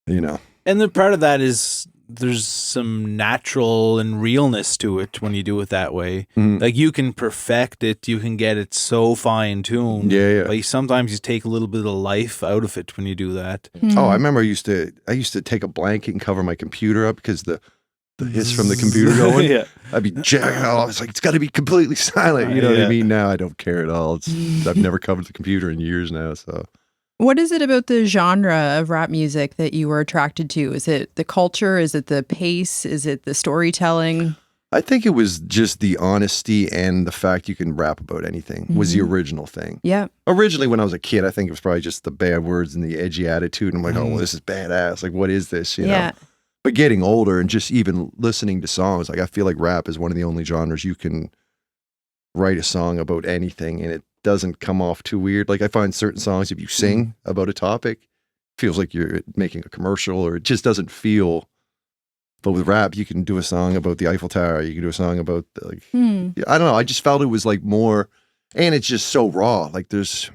you know.
And the part of that is there's some natural and realness to it when you do it that way. Like you can perfect it, you can get it so fine tuned. But sometimes you take a little bit of life out of it when you do that.
Oh, I remember I used to take a blanket and cover my computer up because the hiss from the computer going. I'd be jacking off. It's like it's got to be completely silent. You know what I mean? Now I don't care at all. I've never covered the computer in years now. So,
what is it about the genre of rap music that you were attracted to? Is it the culture? Is it the pace? Is it the storytelling?
I think it was just the honesty and the fact you can rap about anything was the original thing.
Yeah.
Originally, when I was a kid, I think it was probably just the bad words and the edgy attitude. I'm like, oh, well, this is badass. Like, what is this? You know? But getting older and just even listening to songs, like I feel like rap is one of the only genres you can write a song about anything and it doesn't come off too weird. Like I find certain songs, if you sing about a topic, it feels like you're making a commercial or it just doesn't feel. But with rap, you can do a song about the Eiffel Tower. You can do a song about like, I don't know. I just felt it was like more, and it's just so raw. Like there's,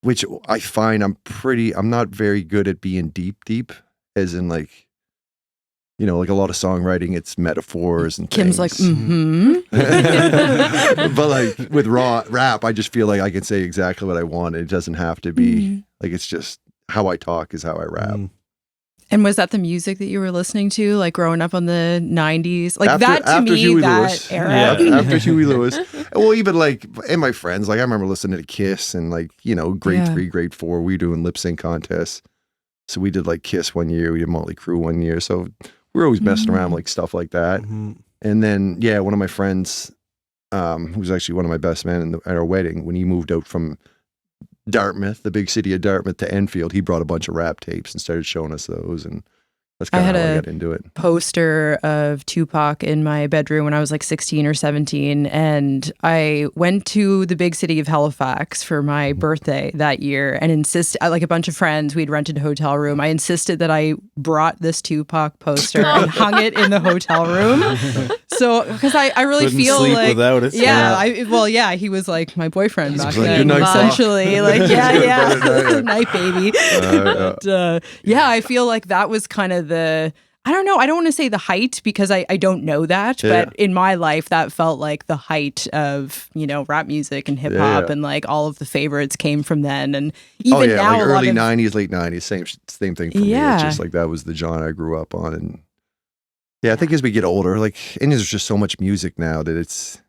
which I find I'm not very good at being deep, as in like, you know, like a lot of songwriting, it's metaphors and
Kim's
things.
like,
But like with raw rap, I just feel like I can say exactly what I want. It doesn't have to be like, it's just how I talk is how I rap.
And was that the music that you were listening to, like growing up on the 90s? Like
after
me,
Huey
that
Lewis.
era.
After Huey Lewis. Well, even like, and my friends, like I remember listening to Kiss and like, you know, grade 3, grade 4, we were doing lip sync contests. So we did like Kiss one year, we did Motley Crue one year. So we were always messing around like stuff like that. And then, one of my friends, who was actually one of my best men at our wedding, when he moved out from Dartmouth, the big city of Dartmouth, to Enfield, he brought a bunch of rap tapes and started showing us those, and that's kind of how I got into it.
Poster of Tupac in my bedroom when I was like 16 or 17, and I went to the big city of Halifax for my birthday that year and like a bunch of friends, we'd rented a hotel room. I insisted that I brought this Tupac poster and hung it in the hotel room. So, because I really
Couldn't
feel
sleep
like,
without it.
He was like my boyfriend back
like,
then,
"Good night,
essentially. Like, good night, baby. But, I feel like that was kind of I don't know. I don't want to say the height because I don't know that, but in my life that felt like the height of, you know, rap music and hip hop and like all of the favorites came from then. And even now,
like early 90s, late 90s, same thing for me. It's just like that was the genre I grew up on. And I think as we get older, like, and there's just so much music now that it's,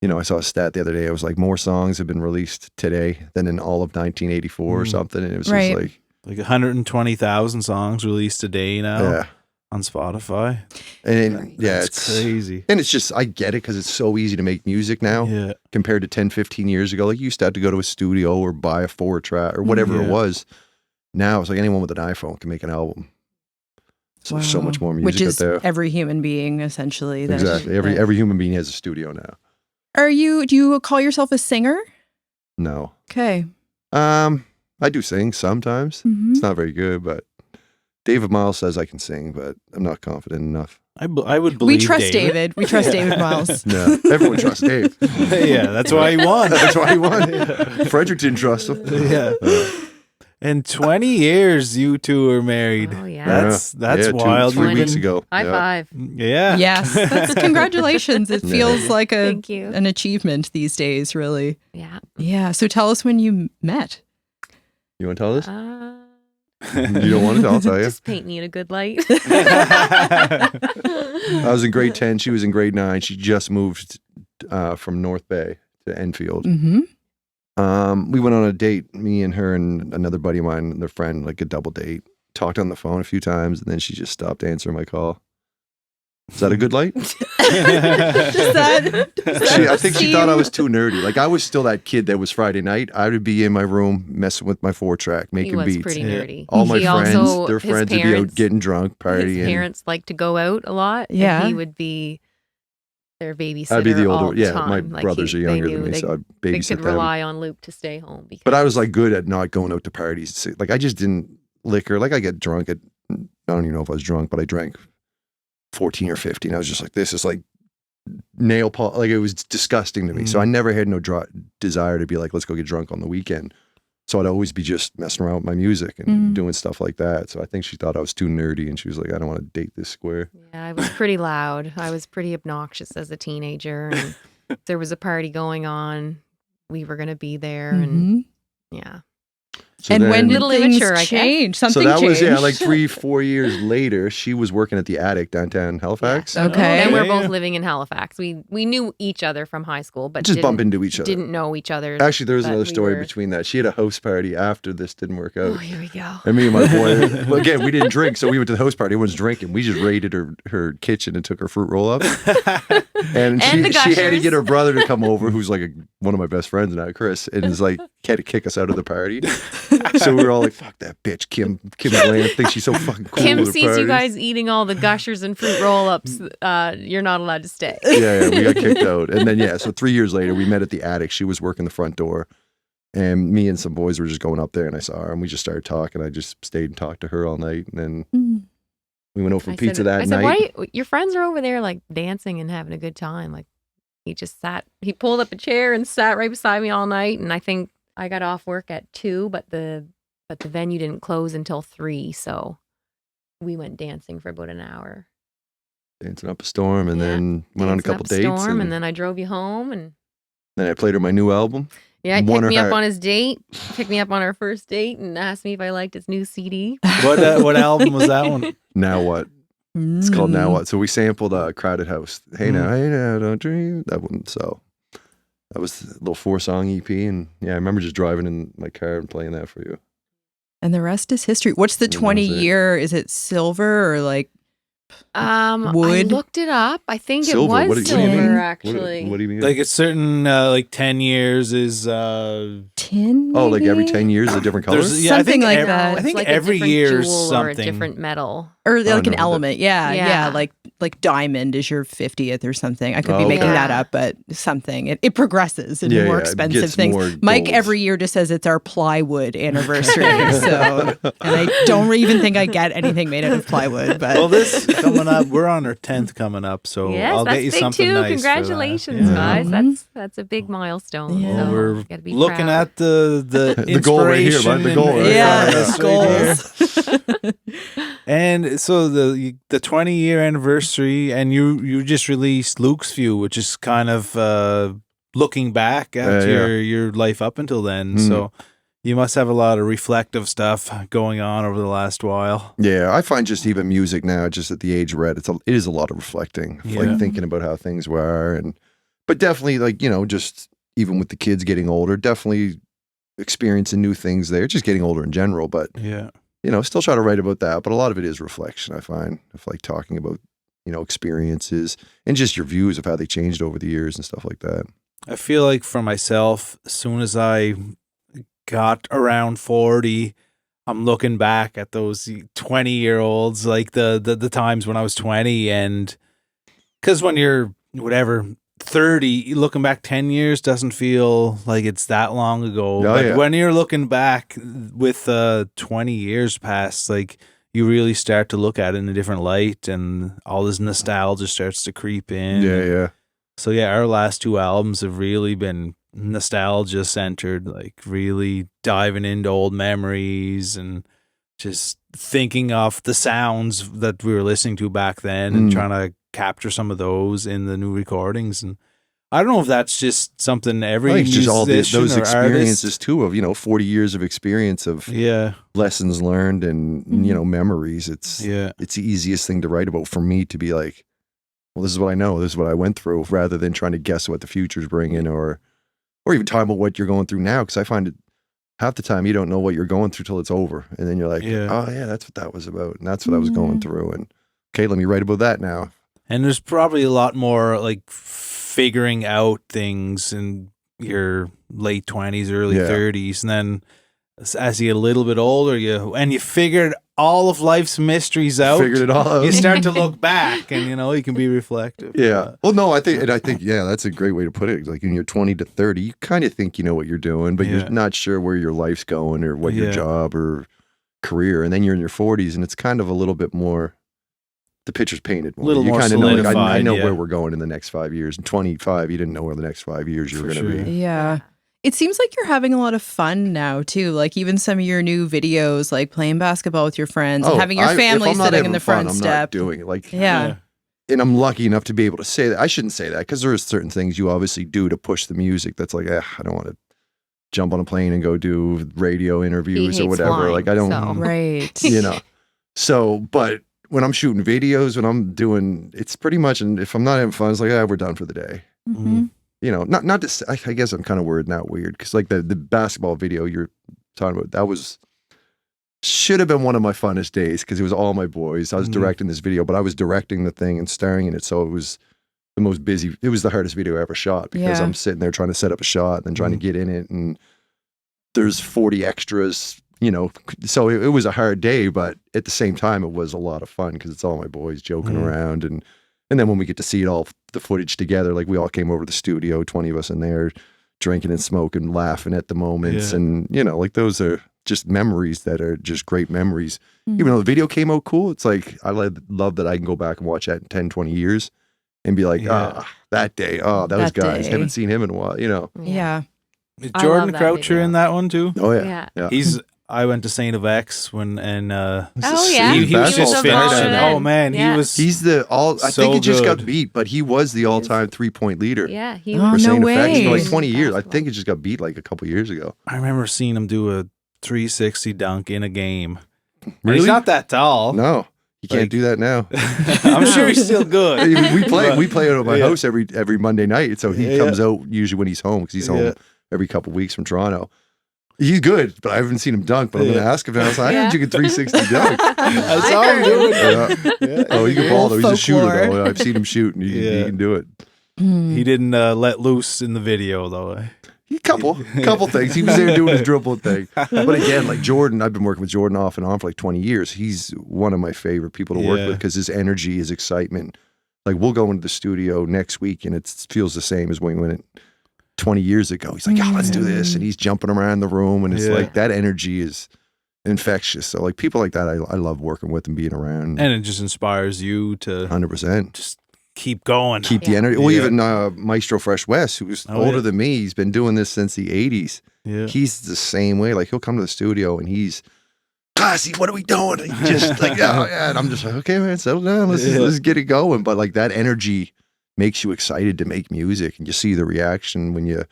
you know, I saw a stat the other day. It was like more songs have been released today than in all of 1984 or something. And it was just
like 120,000 songs released a day now on Spotify.
And
it's crazy.
And it's just, I get it because it's so easy to make music now compared to 10, 15 years ago. Like you used to have to go to a studio or buy a 4-track or whatever it was. Now it's like anyone with an iPhone can make an album. So there's so much more music
which is
out there.
Every human being essentially.
Exactly. Every human being has a studio now.
Do you call yourself a singer?
No.
Okay.
I do sing sometimes. It's not very good, but David Miles says I can sing, but I'm not confident enough.
I would believe
we trust David. We trust David Miles.
No, everyone trusts Dave.
That's why he won.
That's why he won. Frederick didn't trust him.
In 20 years, you two are married.
Oh, yeah.
That's wild.
3 weeks ago.
High five.
Yeah.
Yes. Congratulations. It feels like
Thank you.
an achievement these days, really.
Yeah.
Yeah. So tell us when you met.
You want to tell us? You don't want to tell? I'll tell you.
Just paint me in a good light.
I was in grade 10. She was in grade 9. She just moved from North Bay to Enfield. We went on a date, me and her and another buddy of mine, their friend, like a double date. Talked on the phone a few times, and then she just stopped answering my call. Is that a good light? I think she thought I was too nerdy. Like I was still that kid that was Friday night. I would be in my room messing with my 4-track, making beats.
He was pretty nerdy.
All my friends, their friends would be out getting drunk, partying.
His parents like to go out a lot.
Yeah.
And he would be their babysitter.
I'd be the older.
all the time.
My
Like
brothers are younger than me, so I'd babysit
they could
them.
rely on Luke to stay home.
But I was like good at not going out to parties. Like I just didn't liquor. Like I get drunk I don't even know if I was drunk, but I drank 14 or 15. I was just like, this is like nail polish. Like it was disgusting to me. So I never had no desire to be like, let's go get drunk on the weekend. So I'd always be just messing around with my music and doing stuff like that. So I think she thought I was too nerdy, and she was like, I don't want to date this square.
Yeah, I was pretty loud. I was pretty obnoxious as a teenager. And if there was a party going on, we were going to be there. And yeah.
So
and
then-
when did
Little
things
immature, I guess.
change?
So
Something
that was
changed.
like 3-4 years later. She was working at the Attic downtown Halifax.
Okay.
Then we were
Yeah.
both living in Halifax. We knew each other from high school, but
Just bump into each other.
Didn't know each other.
Actually, there was
but
another
we
story
were-
between that. She had a house party after this didn't work out.
Oh, here we go.
And me and my boy, well, again, we didn't drink, so we went to the house party. Everyone's drinking. We just raided her kitchen and took her fruit roll up. And
the
she had to
gushers.
get her brother to come over, who's like one of my best friends now, Chris, and is like, had to kick us out of the party. So we were all like, fuck that bitch, Kim Bland thinks she's so fucking cool.
Kim
at her
sees you
parties."
guys eating all the gushers and fruit roll-ups. You're not allowed to stay.
Yeah, we got kicked out. And then, so 3 years later, we met at the Attic. She was working the front door. And me and some boys were just going up there, and I saw her, and we just started talking. I just stayed and talked to her all night. And then we went out for pizza that
I
night.
said, why your friends are over there like dancing and having a good time? Like he pulled up a chair and sat right beside me all night. And I think I got off work at 2, but the venue didn't close until 3. So we went dancing for about an hour.
Dancing up a storm, and then went on a
Dancing
couple
up a
dates.
storm, and then I drove you home, and
then I played her my new album.
yeah, he
Won
picked
her
me up
heart.
on his date, picked me up on our first date, and asked me if I liked his new CD.
What album was that one?
Now What? It's called Now What. So we sampled Crowded House. Hey now, don't dream. That one. So that was a little 4-song EP. And yeah, I remember just driving in my car and playing that for you.
And the rest is history. What's the
That was
20
it.
year? Is it silver or like
I
wood?
looked it up. I think
Silver.
it was
What do you mean?
silver,
What
actually.
do you mean?
Like it's certain like 10 years is
tin?
oh, like every
maybe?
10 years, a different color?
there's
Something like
every,
that.
I think
It's like
every
a different
year is
jewel or a
something.
different metal.
Or like an
no,
element. Yeah,
Yeah.
Like diamond is your 50th or something. I could be
Oh,
making
okay.
that up, but something. It progresses into more
it
expensive
gets
things.
more
Mike
gold.
every year just says it's our plywood anniversary. So, and I don't even think I get anything made out of plywood. But
Well, this coming up, we're on our 10th coming up, so
Yes,
I'll
that's
get you
big
something
too.
nice.
Congratulations,
for that.
guys.
Mhm.
That's a big milestone.
Yeah.
So
We're
gotta be
looking
proud.
at the
The goal right here, bud. The goal, right?
yeah,
Yeah.
the goals.
And so the 20-year anniversary, and you just released Luke's View, which is kind of looking back at
Yeah.
your life up until then.
Mhm.
So you must have a lot of reflective stuff going on over the last while.
Yeah, I find just even music now, just at the age we're at, it is a lot of reflecting,
Yeah.
like thinking about how things were, but definitely like just even with the kids getting older, definitely experiencing new things there, just getting older in general. But
Yeah.
still try to write about that. But a lot of it is reflection. I find of like talking about experiences and just your views of how they changed over the years and stuff like that.
I feel like for myself, as soon as I got around 40, I'm looking back at those 20-year-olds, like the times when I was 20, and because when you're whatever 30, looking back 10 years doesn't feel like it's that long ago.
Oh,
but
yeah.
when you're looking back with 20 years past, like you really start to look at it in a different light, and all this nostalgia starts to creep in.
Yeah.
So yeah, our last 2 albums have really been nostalgia centered, like really diving into old memories and just thinking of the sounds that we were listening to back then and trying to capture some of those in the new recordings. And I don't know if that's just something every
I think it's just all those
musician or
experiences
artist-
too of 40 years of experience of
Yeah,
lessons learned and memories. It's
yeah,
it's the easiest thing to write about for me to be like, well, this is what I know, this is what I went through, rather than trying to guess what the future's bringing or even talking about what you're going through now. Because I find it half the time you don't know what you're going through till it's over, and then you're like,
Yeah.
oh yeah, that's what that was about, and that's what I was going through, and okay, let me write about that now.
And there's probably a lot more like figuring out things in your late 20s, early
Yeah.
30s, and then as you get a little bit older, you figured all of life's mysteries out.
Figured it all out.
You start to look back, and you can be reflective.
Yeah. Well, no, I think yeah, that's a great way to put it. Like when you're 20 to 30, you kind of think you know what you're doing, but
Yeah.
you're not sure where your life's going or what your
Yeah.
job or career. And then you're in your 40s, and it's kind of a little bit more. The picture's painted more.
Little
you
more
kind of know. Like, I
solidified,
know
yeah.
where we're going in the next 5 years. In 25, you didn't know where the next 5 years you were
For
going to
sure.
be.
Yeah. It seems like you're having a lot of fun now too. Like even some of your new videos, like playing basketball with your friends and having your
if
family
I'm not
sitting in
having
the
fun,
front
I'm
step.
not doing it. Like,
Yeah.
and I'm lucky enough to be able to say that. I shouldn't say that because there are certain things you obviously do to push the music. That's like, I don't want to jump on a plane and go do radio interviews or whatever.
Flying,
like I don't,
Right.
you know. So, but when I'm shooting videos, when I'm doing, it's pretty much, and if I'm not having fun, it's like, we're done for the day.
Mm-hmm.
You know, not to say, I guess I'm kind of wording that weird because like the basketball video you're talking about, that should have been one of my funnest days because it was all my boys. I was directing this video, but I was directing the thing and starring in it. So it was the most busy, it was the hardest video I ever shot because I'm sitting there trying to set up a shot and then trying to get in it. And there's 40 extras, you know, so it was a hard day, but at the same time, it was a lot of fun because it's all my boys joking around. And then when we get to see it all, the footage together, like we all came over to the studio, 20 of us in there, drinking and smoking, laughing at the moments. And, you know, like those are just memories that are just great memories. Even though the video came out cool, it's like, I love that I can go back and watch that in 10, 20 years and be like, that day, those guys,
day.
Haven't seen him in a while, you know.
Yeah.
Is
I
Jordan
love that
Croucher
video.
in that one too?
Oh, yeah.
I went to Saint of X when and
Oh, yeah.
he was just
so
finishing.
good.
Oh man,
Yeah.
He's I
So
think he just got
good.
beat, but he was the all-time 3-point leader.
Yeah, he
Oh,
For
no
Saint Effects for
way.
like 20 years. I think it just got beat like a couple years ago.
I remember seeing him do a 360 dunk in a game. And
Really?
He's not that tall.
No, he can't
Like-
do that now.
I'm sure he's still good.
we play it at my
Yeah.
house every Monday night. So he comes out usually when he's home because he's home every couple weeks from Toronto. He's good, but I haven't seen him dunk. But I'm going to ask him. I was like, I heard you can 360 dunk.
I saw him do it.
Yeah. Oh, he can ball though. He's a shooter
Folklore.
though. I've seen him shoot, and he can do it.
He didn't let loose in the video though.
Couple things. He was there doing his dribble thing. But again, like Jordan, I've been working with Jordan off and on for like 20 years. He's one of my favorite people to work with because his energy, his excitement. Like we'll go into the studio next week and it feels the same as when we went 20 years ago. He's like, let's do this. And he's jumping around the room and it's like that energy is infectious. So like people like that, I love working with and being around.
And it just inspires you to
100%.
just keep going.
Keep the energy. Well, even Maestro Fresh West, who's older than me, he's been doing this since the 80s.
Yeah.
He's the same way. Like he'll come to the studio and he's, Classy, what are we doing? And he just like, and I'm just like, okay, man, settle down. Let's get it going. But like that energy makes you excited to make music, and you see the reaction when you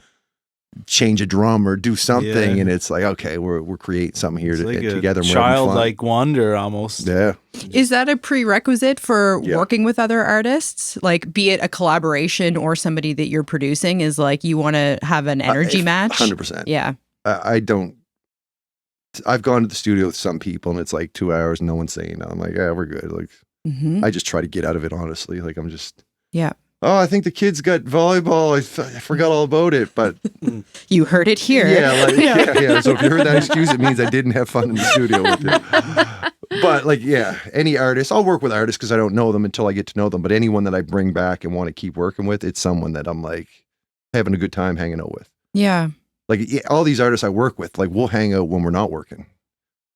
change a drum or do something, and it's like, okay, we're creating something here
Like
together.
a childlike wonder almost.
Yeah.
Is that a prerequisite for working with other artists? Like, be it a collaboration or somebody that you're producing, is like you want to have an energy match?
100%.
Yeah.
I don't. I've gone to the studio with some people, and it's like 2 hours, and no one's saying no. I'm like, yeah, we're good. Like, I just try to get out of it, honestly. Like, I'm just.
Yeah.
Oh, I think the kids got volleyball. I forgot all about it, but
you heard it here.
Yeah. So if you heard that excuse, it means I didn't have fun in the studio with you. But like, any artist, I'll work with artists because I don't know them until I get to know them. But anyone that I bring back and want to keep working with, it's someone that I'm like having a good time hanging out with.
Yeah.
Like all these artists I work with, like we'll hang out when we're not working.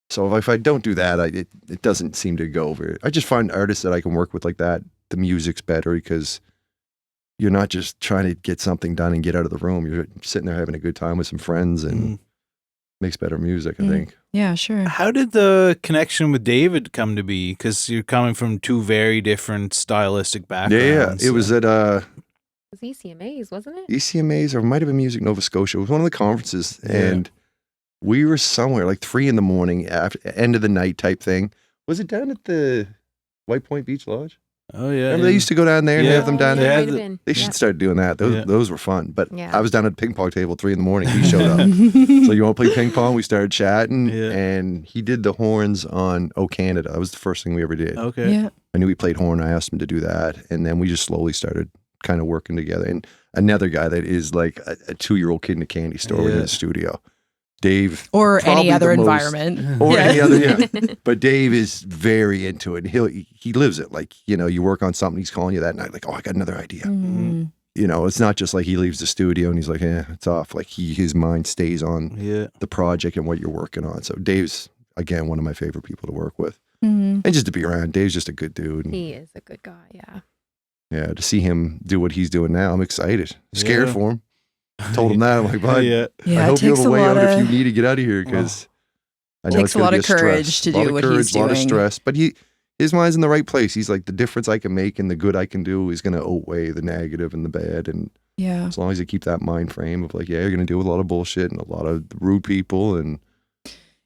So if I don't do that, it doesn't seem to go over. I just find artists that I can work with like that. The music's better because you're not just trying to get something done and get out of the room. You're sitting there having a good time with some friends and makes better music, I think.
Yeah, sure.
How did the connection with David come to be? Because you're coming from two very different stylistic backgrounds.
Yeah. It was at
It was ECMAs, wasn't it?
ECMAs, or it might have been Music Nova Scotia. It was one of the conferences, and we were somewhere like 3 a.m, after end of the night type thing. Was it down at the White Point Beach Lodge?
Oh yeah.
Remember they used to go down there and have them down there? They should start doing that. Those were fun. But I was down at the ping pong table 3 a.m. He showed up. So you want to play ping pong? We started chatting, and he did the horns on "O Canada." That was the first thing we ever did.
Okay.
Yeah.
I knew he played horn. I asked him to do that, and then we just slowly started kind of working together. And another guy that is like a 2-year-old kid in a candy store in the studio. Dave,
or
probably
any other
the most-
environment,
or any other, But Dave is very into it. He lives it. Like, you work on something, he's calling you that night, like, oh, I got another idea. It's not just like he leaves the studio and he's like, it's off. Like his mind stays on the project and what you're working on. So Dave's again one of my favorite people to work with, and just to be around. Dave's just a good dude. And,
he is a good guy. Yeah.
to see him do what he's doing now, I'm excited. Scared for him. Told him that. I'm like, bud, I hope you have a way out if you need to get out of here, because I know
takes
it's
a lot
gonna
of
be a
courage
stress.
to
A lot
do
of
what
courage,
he's
a lot of
doing.
stress. But his mind's in the right place. He's like, the difference I can make and the good I can do is going to outweigh the negative and the bad. And as long as you keep that mind frame of like, you're going to deal with a lot of bullshit and a lot of rude people, and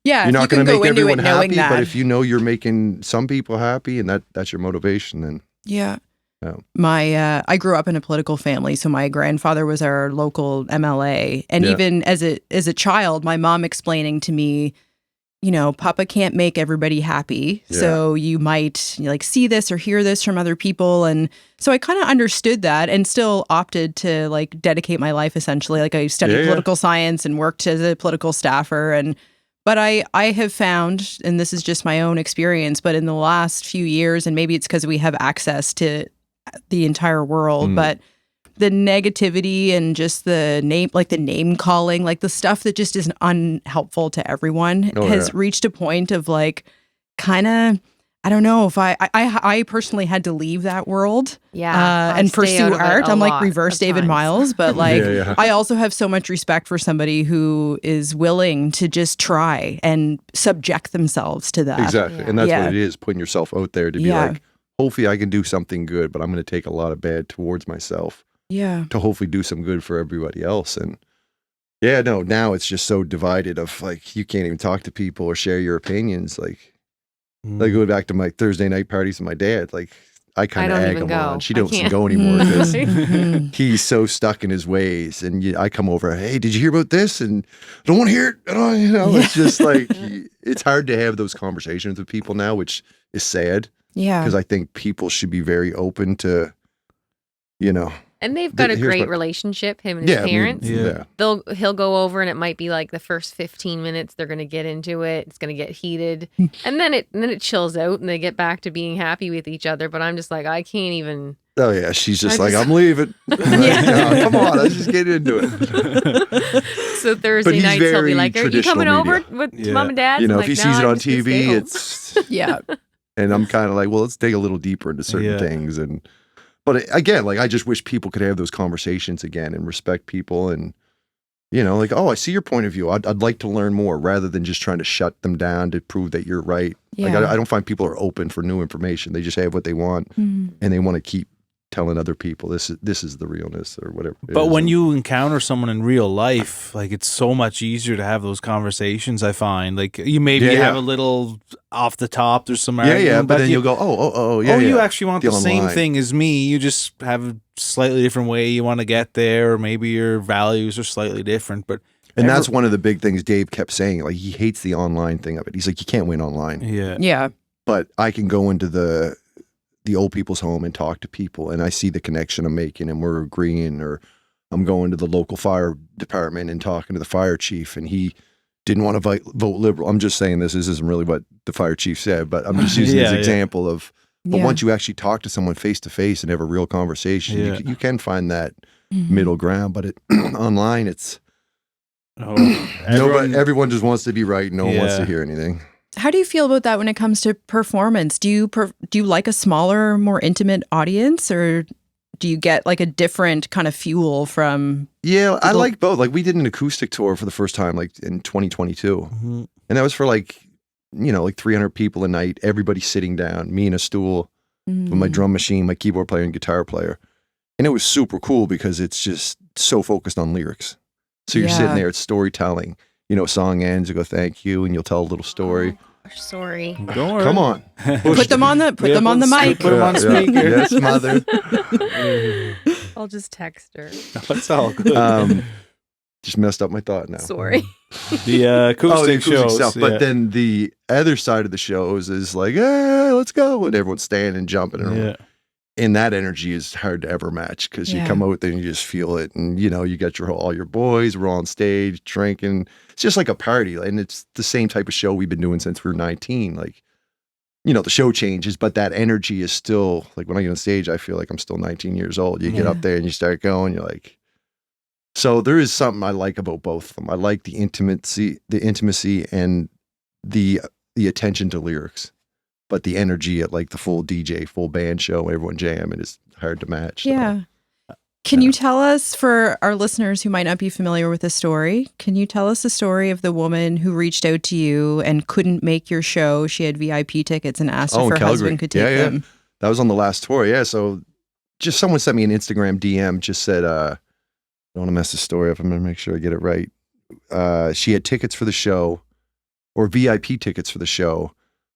you're not going to make everyone happy. But if you know you're making some people happy and that's your motivation, then
I grew up in a political family, so my grandfather was our local MLA, and even as a child, my mom explaining to me, you know, Papa can't make everybody happy. So you might like see this or hear this from other people. And so I kind of understood that and still opted to like dedicate my life essentially. Like I studied political science and worked as a political staffer. But I have found, and this is just my own experience, but in the last few years, and maybe it's because we have access to the entire world, but the negativity and just the name calling, like the stuff that just is unhelpful to everyone has reached a point of like, kind of, I don't know if I personally had to leave that world and pursue art. I'm like reverse David Miles, but like I also have so much respect for somebody who is willing to just try and subject themselves to that.
Exactly. And that's what it is, putting yourself out there to be like, hopefully I can do something good, but I'm going to take a lot of bad towards myself. To hopefully do some good for everybody else. And now it's just so divided of like, you can't even talk to people or share your opinions. Like going back to my Thursday night parties with my dad, like I kind of egg him on. She doesn't go anymore because he's so stuck in his ways. And I come over, hey, did you hear about this? And I don't want to hear it. You know, it's just like, it's hard to have those conversations with people now, which is sad. Because I think people should be very open to, you know.
And they've got a great relationship, him and his parents. He'll go over, and it might be like the first 15 minutes they're going to get into it. It's going to get heated, and then it chills out, and they get back to being happy with each other. But I'm just like, I can't even.
Oh yeah, she's just like, I'm leaving. Like, come on, let's just get into it.
So Thursday nights he'll be like, "Are you coming over with Mom and Dad?"
You know,
like,
if he sees it on TV, it's
And
I'm kind of like, well, let's dig a little deeper into certain things. But again, like, I just wish people could have those conversations again and respect people. And, you know, like, oh, I see your point of view. I'd like to learn more, rather than just trying to shut them down to prove that you're right. Like, I don't find people are open for new information. They just have what they want, and they want to keep telling other people this is the realness or whatever.
But when you encounter someone in real life, like, it's so much easier to have those conversations. I find, like, you maybe have a little off the top. There's some argument,
but then you'll go,
you actually want the same thing as me. You just have a slightly different way you want to get there, or maybe your values are slightly different. But
that's one of the big things Dave kept saying. Like, he hates the online thing of it. He's like, you can't win online.
Yeah.
But I can go into the old people's home and talk to people, and I see the connection I'm making, and we're agreeing. Or I'm going to the local fire department and talking to the fire chief, and he didn't want to vote Liberal. I'm just saying this isn't really what the fire chief said, but I'm just using this example of, but once you actually talk to someone face to face and have a real conversation, you can find that middle ground. But online, it's everyone just wants to be right. No one wants to hear anything.
How do you feel about that when it comes to performance? Do you like a smaller, more intimate audience, or do you get like a different kind of fuel from?
Yeah, I like both. Like, we did an acoustic tour for the first time, like in 2022, and that was for like 300 people a night. Everybody sitting down, me in a stool with my drum machine, my keyboard player, and guitar player, and it was super cool because it's just so focused on lyrics. So you're sitting there, it's storytelling. You know, song ends, you go, thank you, and you'll tell a little story.
Sorry.
Don't worry. Come on.
Put them on the mic.
Put them on speaker.
Yes, mother.
I'll just text her.
That's all good.
Just messed up my thought now.
Sorry.
The acoustic shows.
Stuff. But then the other side of the shows is like, hey, let's go. And everyone's standing and jumping. And that energy is hard to ever match, because you come out there and you just feel it. And, you know, you got all your boys, we're all on stage drinking. It's just like a party. And it's the same type of show we've been doing since we were 19. Like, you know, the show changes, but that energy is still, like, when I get on stage, I feel like I'm still 19 years old. You get up there and you start going, you're like, so there is something I like about both of them. I like the intimacy and the attention to lyrics. But the energy at like the full DJ, full band show, everyone jamming, is hard to match.
Yeah.
So.
Can you tell us, for our listeners who might not be familiar with this story, can you tell us the story of the woman who reached out to you and couldn't make your show? She had VIP tickets and asked if her husband could take them.
That was on the last tour. Yeah. So just someone sent me an Instagram DM, just said, I don't want to mess the story up. I'm going to make sure I get it right. She had tickets for the show, or VIP tickets for the show,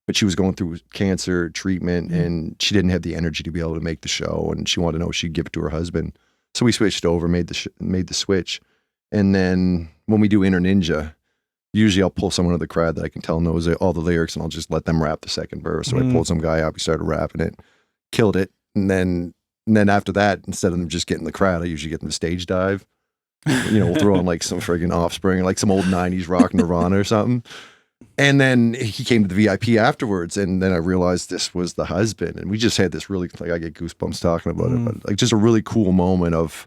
but she was going through cancer treatment and she didn't have the energy to be able to make the show. And she wanted to know if she'd give it to her husband. So we switched over, made the switch. And then when we do Inner Ninja, usually I'll pull someone out of the crowd that I can tell knows all the lyrics, and I'll just let them rap the second verse. So I pulled some guy out, we started rapping it, killed it. And then after that, instead of them just getting the crowd, I usually get them to stage dive. We'll throw on like some friggin' Offspring, like some old 90s rock Nirvana or something. And then he came to the VIP afterwards, and then I realized this was the husband. And we just had this really, like, I get goosebumps talking about it, but like just a really cool moment of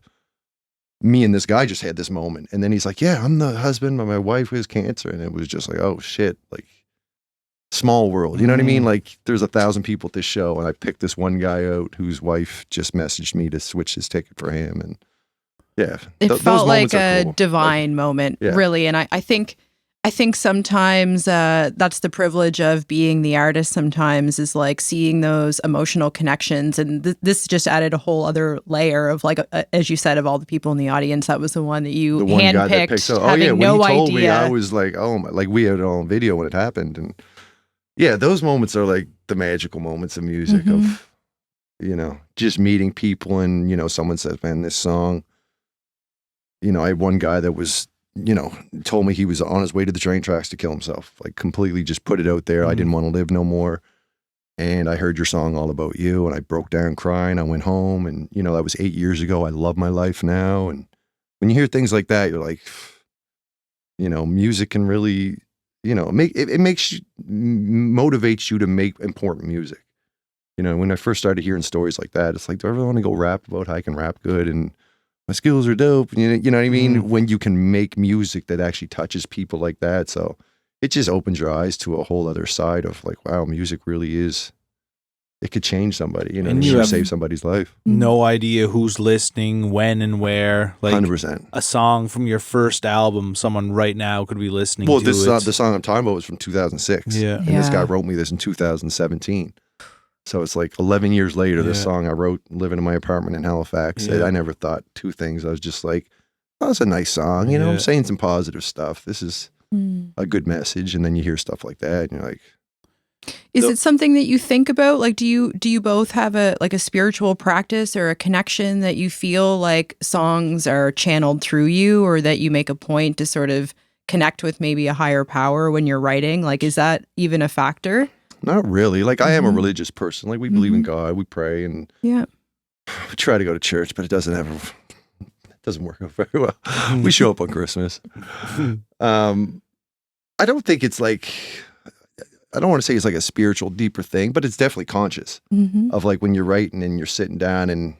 me and this guy just had this moment. And then he's like, yeah, I'm the husband of my wife who has cancer. And it was just like, oh shit, like small world. You know what I mean? Like there's 1,000 people at this show, and I picked this one guy out whose wife just messaged me to switch his ticket for him. And yeah,
it felt like a divine moment, really. And I think sometimes that's the privilege of being the artist sometimes, is like seeing those emotional connections. And this just added a whole other layer of, like, as you said, of all the people in the audience, that was the one that you handpicked.
Oh yeah, when he told me, I was like, oh my, like we had it on video when it happened. And yeah, those moments are like the magical moments of music of, just meeting people. And, someone says, man, this song, I had one guy that was, told me he was on his way to the train tracks to kill himself, like completely just put it out there. I didn't want to live no more. And I heard your song All About You, and I broke down crying. I went home, and, that was 8 years ago. I love my life now. And when you hear things like that, you're like, music can really, it makes you, motivates you to make important music. When I first started hearing stories like that, it's like, do I really want to go rap about how I can rap good and my skills are dope? You know what I mean? When you can make music that actually touches people like that. So it just opens your eyes to a whole other side of like, wow, music really is, it could change somebody, and you save somebody's life.
No idea who's listening, when and where. Like
100%.
A song from your first album, someone right now could be listening to.
Well, the song I'm talking about was from 2006.
Yeah.
And this guy wrote me this in 2017. So it's like 11 years later, this song I wrote living in my apartment in Halifax. I never thought two things. I was just like, oh, that's a nice song. I'm saying some positive stuff. This is a good message. And then you hear stuff like that and you're like.
Is it something that you think about? Like, do you both have a spiritual practice or a connection that you feel like songs are channeled through you, or that you make a point to sort of connect with maybe a higher power when you're writing? Like, is that even a factor?
Not really. Like, I am a religious person. Like, we believe in God, we pray, and we try to go to church, but it doesn't work out very well. We show up on Christmas. I don't think it's like, I don't want to say it's like a spiritual, deeper thing, but it's definitely conscious of like when you're writing and you're sitting down and,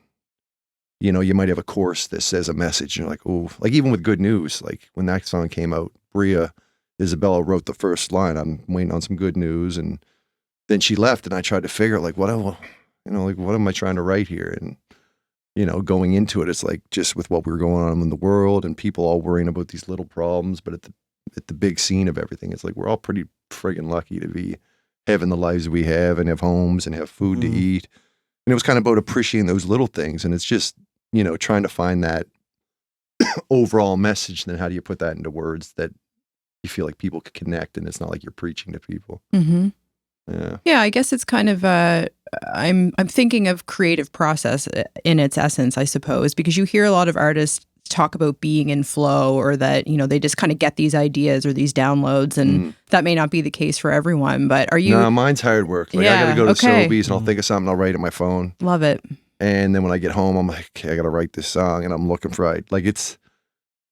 you might have a chorus that says a message. And you're like, oh, like even with Good News, like when that song came out, Bria Isabella wrote the first line, I'm waiting on some good news. And then she left, and I tried to figure out like, what am I trying to write here? And, going into it, it's like just with what we were going on in the world and people all worrying about these little problems. But at the big scene of everything, it's like, we're all pretty friggin' lucky to be having the lives we have and have homes and have food to eat. And it was kind of about appreciating those little things. And it's just, trying to find that overall message. Then how do you put that into words that you feel like people could connect, and it's not like you're preaching to people. Yeah,
I guess it's kind of I'm thinking of creative process in its essence, I suppose, because you hear a lot of artists talk about being in flow, or that they just kind of get these ideas or these downloads, and that may not be the case for everyone. But are you?
No, mine's hard work. Like, I got to go to Sobeys and I'll think of something, I'll write it on my phone.
Love it.
And then when I get home, I'm like, okay, I got to write this song, and I'm looking for it. Like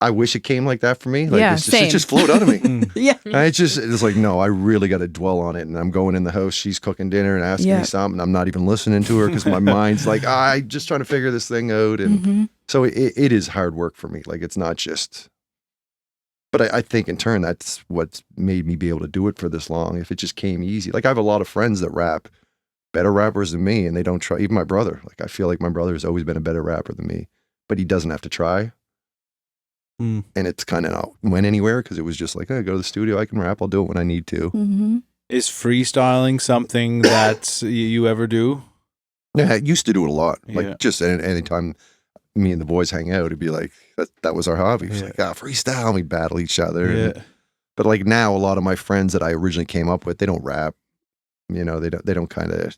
I wish it came like that for me. Like it just flowed out of me. It's like, no, I really got to dwell on it. And I'm going in the house, she's cooking dinner and asking me something. I'm not even listening to her because my mind's like, I'm just trying to figure this thing out. And so it is hard work for me. Like, it's not just, but I think in turn, that's what's made me be able to do it for this long. If it just came easy. Like, I have a lot of friends that rap, better rappers than me, and they don't try, even my brother. Like, I feel like my brother has always been a better rapper than me. but he doesn't have to try. And it's kind of not went anywhere because it was just like, hey, go to the studio, I can rap, I'll do it when I need to.
Mm-hmm.
Is freestyling something that you ever do?
Yeah, I used to do it a lot.
Yeah.
Like just anytime me and the boys hang out, it'd be like, that was our hobby. It was like, freestyle, we'd battle each other.
Yeah.
But like now, a lot of my friends that I originally came up with, they don't rap. You know, they don't kind of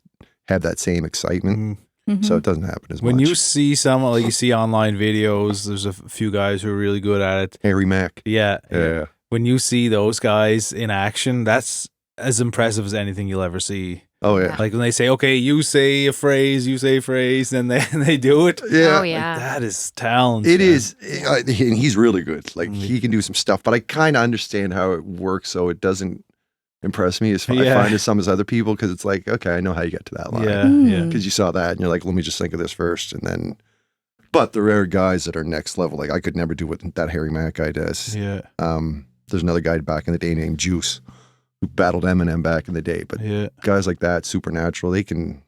have that same excitement.
Mm-hmm.
So it doesn't happen as
When
much.
you see someone, like you see online videos, there's a few guys who are really good at it.
Harry Mack.
Yeah.
Yeah.
When you see those guys in action, that's as impressive as anything you'll ever see.
Oh yeah.
Like when they say, okay, you say a phrase, and they do it.
Yeah.
Oh, yeah.
Like, that is talent.
It
man.
is, and he's really good. Like he can do some stuff, but I kind of understand how it works, so it doesn't impress me as I find as some as other people, because it's like, okay, I know how you get to that line.
Yeah,
Mm.
yeah.
Because you saw that and you're like, let me just think of this first, and then. But there are guys that are next level. Like I could never do what that Harry Mack guy does.
Yeah.
There's another guy back in the day named Juice, who battled Eminem back in the day. But
Yeah.
guys like that, supernatural, they can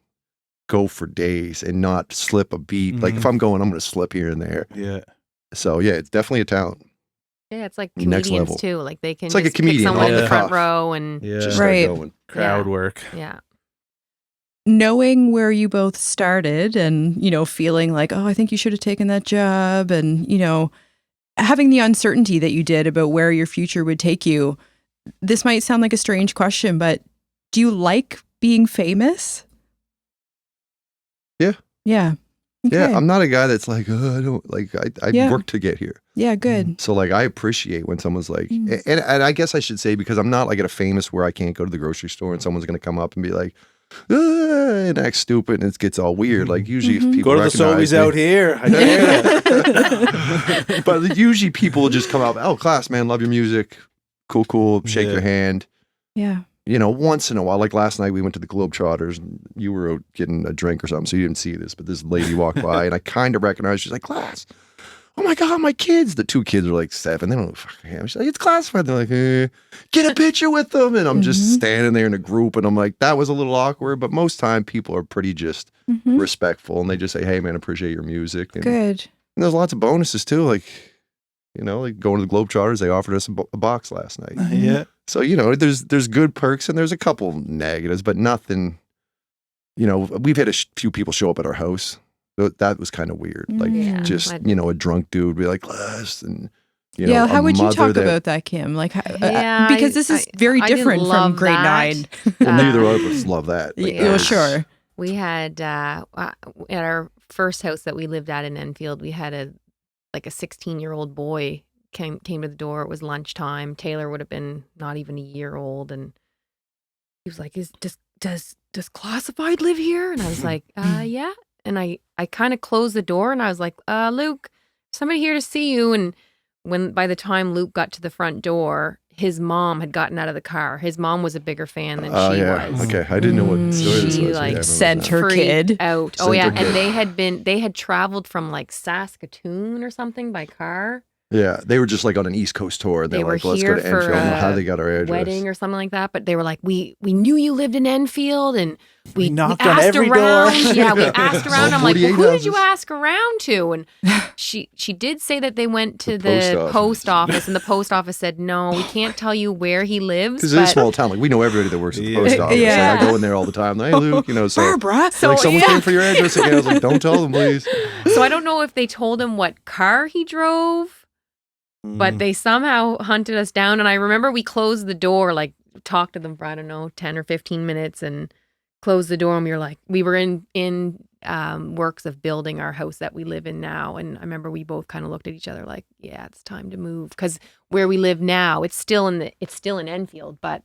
go for days and not slip a beat. Like if I'm going, I'm going to slip here and there.
Yeah.
So yeah, it's definitely a talent.
Yeah, it's like
Next
comedians
level.
too. Like they can
It's like a
just pick
comedian
someone
off
in
the
the front
cuff.
row and
Yeah.
Just start
Right.
going.
Crowd work.
yeah.
Knowing where you both started and, you know, feeling like, oh, I think you should have taken that job, and, you know, having the uncertainty that you did about where your future would take you. This might sound like a strange question, but do you like being famous?
Yeah.
Yeah. Okay.
Yeah, I'm not a guy that's like, oh, I don't like. I
Yeah.
worked to get here.
Yeah, good.
So like, I appreciate when someone's like,
Mm.
and I guess I should say, because I'm not like at a famous where I can't go to the grocery store and someone's going to come up and be like, and act stupid, and it gets all weird. Like usually, if people
Go to the
recognize
Sobeys
me-
out here. I know.
but usually people will just come up, oh, class, man, love your music, cool, shake
Yeah.
your hand.
Yeah.
You know, once in a while, like last night we went to the Globetrotters and you were out getting a drink or something, so you didn't see this, but this lady walked by and I kind of recognized, she's like, class, oh my God, my kids. The two kids are like 7. They don't know fucking him. She's like, it's classified. They're like, get a picture with them. And I'm just standing there in a group and I'm like, that was a little awkward, but most time people are pretty just
Mhm.
respectful and they just say, hey man, appreciate your music. And,
Good.
and there's lots of bonuses too. Like, you know, like going to the Globetrotters, they offered us a box last night.
Yeah.
So, you know, there's good perks and there's a couple negatives, but nothing, you know, we've had a few people show up at our house. That was kind of weird. Like
Yeah.
just,
But-
you know, a drunk dude be like, Les, and, you know,
Yeah, how
a
would you
mother
talk
that-
about that, Kim? Like,
Yeah,
because this is very
I didn't
different from
love
grade
that.
9.
Well, neither of us love that. Like,
Yeah,
that was-
sure.
We had at our first house that we lived at in Enfield, we had a 16-year-old boy came to the door. It was lunchtime. Taylor would have been not even a year old, and he was like, does Classified live here? And I was like, yeah. And I kind of closed the door and I was like, Luke, somebody here to see you. And by the time Luke got to the front door, his mom had gotten out of the car. His mom was a bigger fan than she
yeah.
was.
Okay. I didn't know what story this
She,
was.
like,
Yeah, I remember
sent
that.
her
Freaked
kid.
out.
Sent
Oh yeah,
her kid.
and they had traveled from like Saskatoon or something by car,
Yeah. They were just like on an East Coast tour. And
They
they're
were
like, let's go
here
to
for
Enfield. I don't know how
a
they got our address.
wedding or something like that. But they were like, we knew you lived in Enfield, and we
knocked on
asked
every
around.
door.
Yeah, we asked around. I'm like, well,
48
who did you
houses.
ask around to? And she did say that they went to
The post
the
office.
post office, and the post office said, no, we can't tell you where he lives.
Because it's a
but-
small town. Like, we know everybody that works at the
Yeah.
post office.
Yeah.
Like, I go in there all the time. Hey, Luke, you know, so.
Barbara.
So, like, someone came for your address again. I was like, don't tell them, please.
So I don't know if they told him what car he drove, but they somehow hunted us down. And I remember we closed the door, like talked to them for, I don't know, 10 or 15 minutes and closed the door. And we were in works of building our house that we live in now. And I remember we both kind of looked at each other like, yeah, it's time to move. Because where we live now, it's still in Enfield, but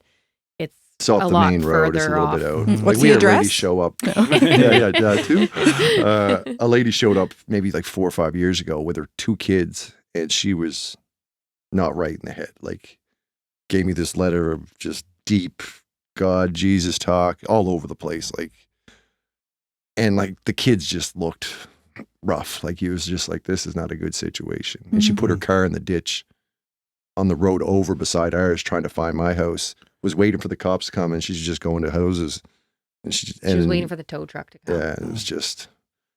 it's
It's off
a
the
lot
main road. It's a
further
little
off.
bit out.
Mhm. What's
Like, we
the
had a lady
address?
show up.
No.
Two. A lady showed up maybe like 4 or 5 years ago with her 2 kids, and she was not right in the head. Like, gave me this letter of just deep God, Jesus talk all over the place. Like, and like the kids just looked rough. Like, he was just like, this is not a good situation. And she put her car in the ditch on the road over beside ours, trying to find my house. Was waiting for the cops to come, and she's just going to houses. And
She was waiting for the tow truck to come.
yeah, it was just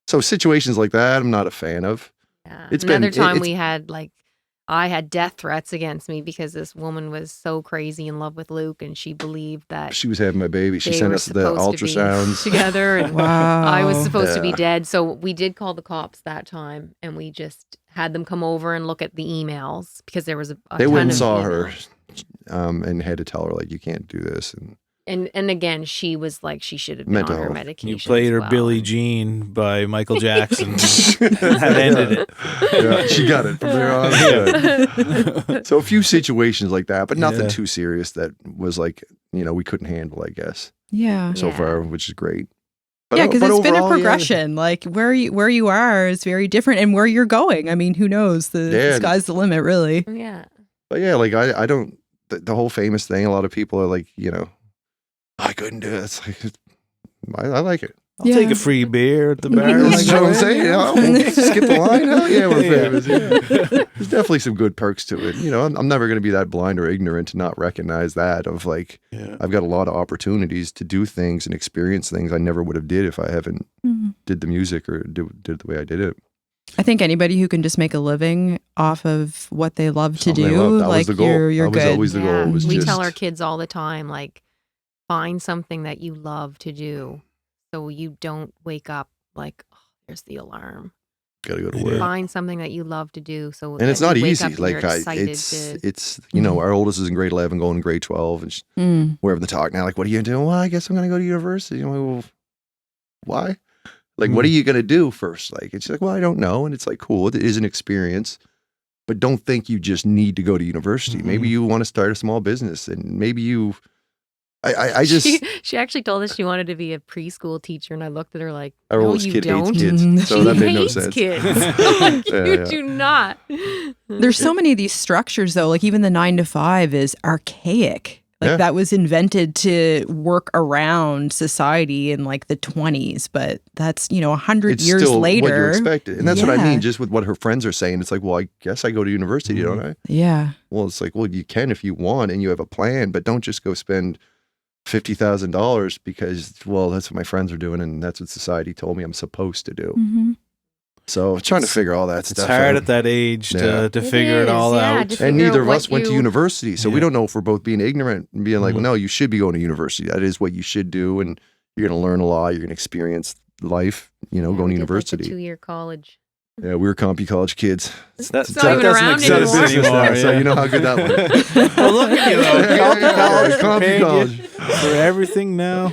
so situations like that I'm not a fan of.
Yeah.
It's
Another
been-
time
it's-
we had I had death threats against me because this woman was so crazy in love with Luke, and she believed that
She was having my baby. She
they
sent
were
us the
supposed to be
ultrasounds.
together, and
Wow.
I was supposed to be
Yeah.
dead. So we did call the cops that time, and we just had them come over and look at the emails because there was a
They
ton
went and
of
saw her,
emails.
and had to tell her like, you can't do this.
And again, she was like, she should have been
Mental
on her
health.
medication.
You played
as
her
well.
Billie Jean by Michael Jackson. That ended it.
Yeah, she got it from there on. Yeah. So a few situations like that, but nothing
Yeah.
too serious that was like, we couldn't handle, I guess,
Yeah.
so
Yeah.
far, which is great. But,
Yeah, because
but
it's been a
overall, yeah.
progression. Like where you are is very different, and where you're going. I mean, who knows? The
Yeah.
sky's the limit, really.
Yeah.
But yeah, like I don't, the whole famous thing, a lot of people are like, I couldn't do it. It's like, I like it.
I'll take a free beer at the bar. when I
That's
go
what I'm
in.
saying. We'll skip the line. Hell yeah, we're
Yeah.
famous. Yeah. There's definitely some good perks to it. I'm never going to be that blind or ignorant to not recognize that of like,
Yeah.
I've got a lot of opportunities to do things and experience things I never would have did if I haven't
Mhm.
did the music or did it the way I did it.
I think anybody who can just make a living off of what they love to
Something I
do,
love. That was
like
the goal.
you're
That was
good.
always the goal. Was
we
just,
tell our kids all the time, like, find something that you love to do, so you don't wake up like, oh, there's the alarm.
gotta go to
Yeah.
work.
Find something that you love to do, so
And it's
that
not
you wake
easy.
up and
Like
you're excited to.
it's our oldest is in grade 11, going to grade 12, and
Mm.
we're having the talk now. Like, what are you gonna do? Well, I guess I'm gonna go to university. I'm like, well, why? Like, what are you gonna do first? Like, it's like, well, I don't know. And it's like, cool, it is an experience, but don't think you just need to go to university. Maybe you want to start a small business, and maybe you. I just
She actually told us she wanted to be a preschool teacher, and I looked at her like,
our
no,
oldest
you
kid
don't.
hates
Mm.
kids, so
She
that made no
hates
sense.
kids. Like,
Yeah,
you
yeah.
do not.
There's so many of these structures, though. Like even the 9 to 5 is archaic. Like
Yeah.
that was invented to work around society in like the 20s, but that's 100
It's
years
still
later.
what you expected, and that's what I
Yeah.
mean. Just with what her friends are saying, it's like, well, I guess I go to university, don't I?
Yeah.
Well, it's like, well, you can if you want, and you have a plan, but don't just go spend $50,000 because, well, that's what my friends are doing, and that's what society told me I'm supposed to do.
hmm
So trying to figure all that
It's
stuff
hard
out.
at that age
Yeah.
to
It
figure it
is,
all
yeah,
out.
to
And
figure
neither
out
of
what
us went to
you-
university, so we
Yeah.
don't know if we're both being ignorant and being like,
Mhm.
well, no, you should be going to university. That is what you should do, and you're going to learn a lot. You're going to experience life,
Yeah,
going
we
to
did,
university.
Like, a 2-year college.
Yeah, we were compy college kids.
It's not even around
It's not a
anymore.
business now, so you know how good that went.
Well, look at you, though. Compy college
Compy
prepared you
college.
for everything now.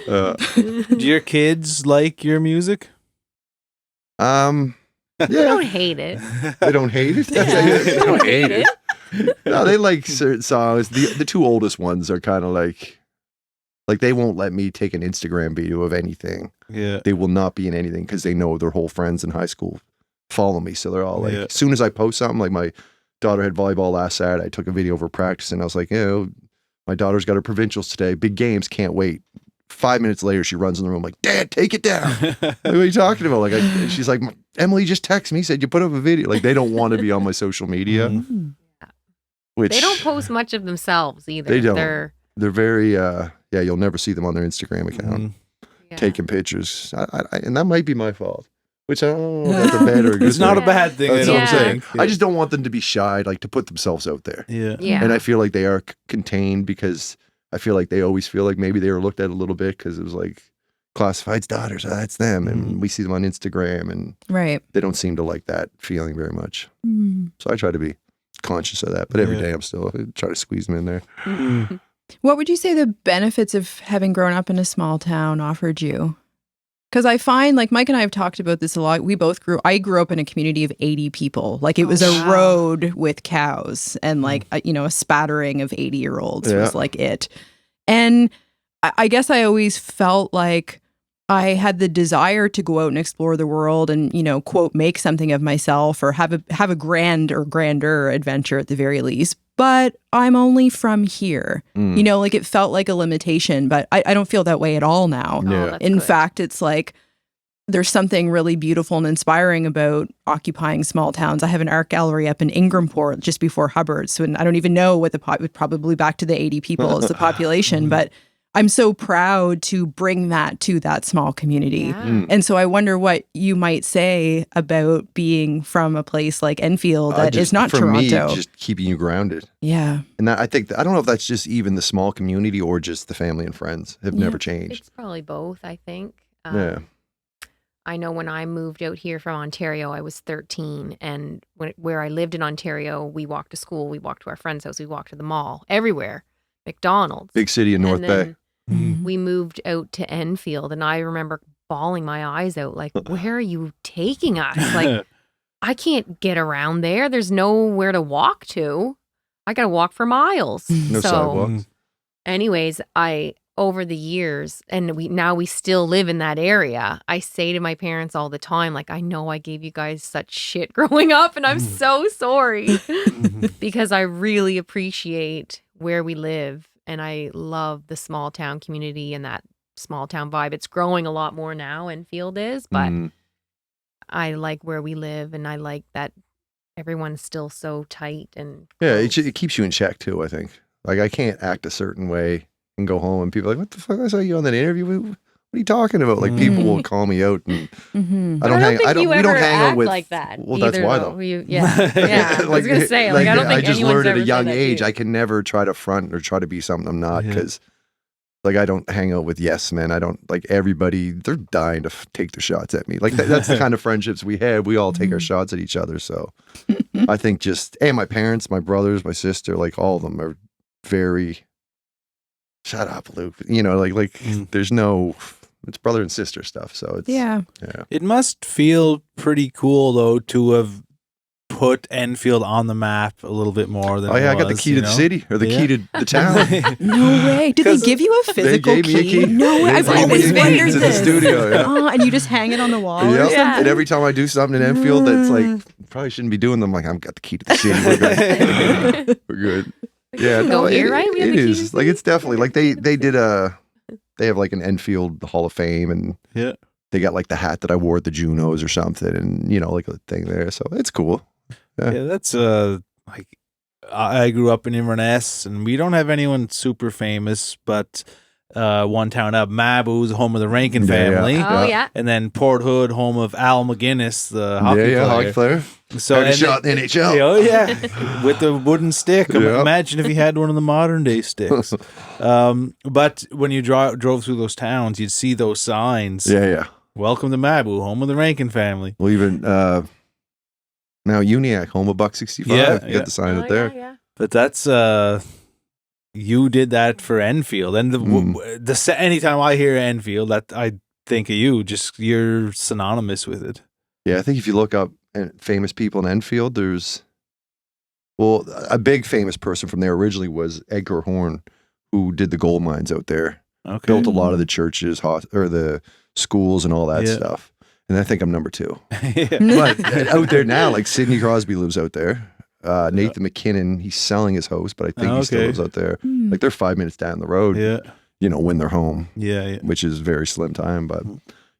Do your kids like your music?
I
Yeah,
don't hate it.
they don't hate it. They don't hate it. No, they like certain songs. The two oldest ones are kind of like they won't let me take an Instagram video of anything.
Yeah.
They will not be in anything because they know their whole friends in high school follow me. So they're all like,
Yeah.
as soon as I post something, like my daughter had volleyball last Saturday, I took a video of her practice, and I was like, my daughter's got her provincials today, big games, can't wait. 5 minutes later, she runs in the room like, Dad, take it down. Like, what are you talking about? Like, she's like, Emily just texted me, said you put up a video. Like, they don't want to be on my social media,
Mhm.
which
They don't post much of themselves either.
They don't.
They're
they're very, you'll never see them on their Instagram account
Mhm.
yeah.
taking pictures. And that might be my fault, which I don't know if that's a bad or a good
It's not a
thing.
bad thing.
That's
I
what
don't
I'm saying.
think.
I just don't want them to be shy, like to put themselves out there.
Yeah.
Yeah.
And I feel like they are contained because I feel like they always feel like maybe they were looked at a little bit because it was like classified's daughters, that's them. And we see them on Instagram, and
Right.
they don't seem to like that feeling very much.
Mm.
So I try to be conscious of that. But every
Yeah.
day I'm still try to squeeze them in there.
What would you say the benefits of having grown up in a small town offered you? Because I find, like Mike and I have talked about this a lot. I grew up in a community of 80 people. Like it was a
wow.
road with cows and like, a spattering of 80-year-olds was
Yeah.
like it. And I guess I always felt like I had the desire to go out and explore the world and, quote, make something of myself or have a grand or grander adventure at the very least. But I'm only from here. Like it felt like a limitation, but I don't feel that way at all now.
Yeah.
that's
In
good.
fact, it's like there's something really beautiful and inspiring about occupying small towns. I have an art gallery up in Ingramport just before Hubbard. So I don't even know what probably back to the 80 people is the population, but I'm so proud to bring that to that small community.
Yeah.
And so I wonder what you might say about being from a place like Enfield that is not
for
Toronto.
me, just keeping you grounded.
Yeah.
And I think, I don't know if that's just even the small community or just the family and friends have never changed.
It's probably both, I think.
Yeah.
I know when I moved out here from Ontario, I was 13. And where I lived in Ontario, we walked to school, we walked to our friend's house, we walked to the mall, everywhere, McDonald's.
Big city in North Bay.
We moved out to Enfield, and I remember bawling my eyes out, like, where are you taking us? Like, I can't get around there. There's nowhere to walk to. I got to walk for miles.
No sidewalks.
Anyways, over the years, and we still live in that area, I say to my parents all the time, like, I know I gave you guys such shit growing up, and I'm so sorry because I really appreciate where we live, and I love the small town community and that small town vibe. It's growing a lot more now, Enfield is, but I like where we live, and I like that everyone's still so tight and close.
It keeps you in check too, I think. Like, I can't act a certain way and go home and people are like, what the fuck, I saw you on that interview. What are you talking about? Like, people will call me out, and we don't hang out with
like that.
Well, that's why though.
Yeah. I was gonna say, like, I don't think
I just
anyone's
learned at
ever
a young
said that
age
to you.
I can never try to front or try to be something I'm not, because like, I don't hang out with yes men. I don't, like, everybody, they're dying to take their shots at me. Like, that's the kind of friendships we had. We all take our shots at each other. So I think just, my parents, my brothers, my sister, like, all of them are very, shut up, Luke. You know, like there's no, it's brother and sister stuff. So it's, yeah.
It must feel pretty cool though to have put Enfield on the map a little bit more than
I got the key to the city, or the key to the town.
No way. Did they give you a physical
They gave me a key.
No way. I've
They gave me
always
a key
wondered
to the
this.
studio, yeah.
Oh, and you just hang it on the wall or something?
And every time I do something in Enfield that's like, probably shouldn't be doing them, like, I've got the key to the city. We're good. We're good. Yeah,
Go here, right? We have
it
the key to
is.
the
Like,
city.
it's definitely like they have like an Enfield Hall of Fame, and they got like the hat that I wore at the JUNOs or something, and, you know, like a thing there. So it's cool.
Yeah, that's like, I grew up in Inverness, and we don't have anyone super famous, but one town up, Mabu's home of the Rankin family.
Oh, yeah.
And then Port Hood, home of Al McGuinness, the hockey player. So
Had a shot in the NHL.
Oh yeah, with the wooden stick. Imagine if he had one of the modern day sticks. But when you drove through those towns, you'd see those signs.
Yeah.
Welcome to Mabu, home of the Rankin family.
Well, even now Uniac, home of Buck 65. You got the sign up there.
Yeah.
But that's you did that for Enfield, and anytime I hear Enfield, that I think of you. Just you're synonymous with it.
Yeah, I think if you look up famous people in Enfield, there's, well, a big famous person from there originally was Edgar Horn, who did the gold mines out there.
Okay.
Built a lot of the churches, or the schools and all that stuff. And I think I'm number 2. But out there now, like, Sidney Crosby lives out there. Nathan McKinnon, he's selling his house, but I think he still lives out there. Like, they're 5 minutes down the road, you know, when they're home. Yeah. Which is very slim time, but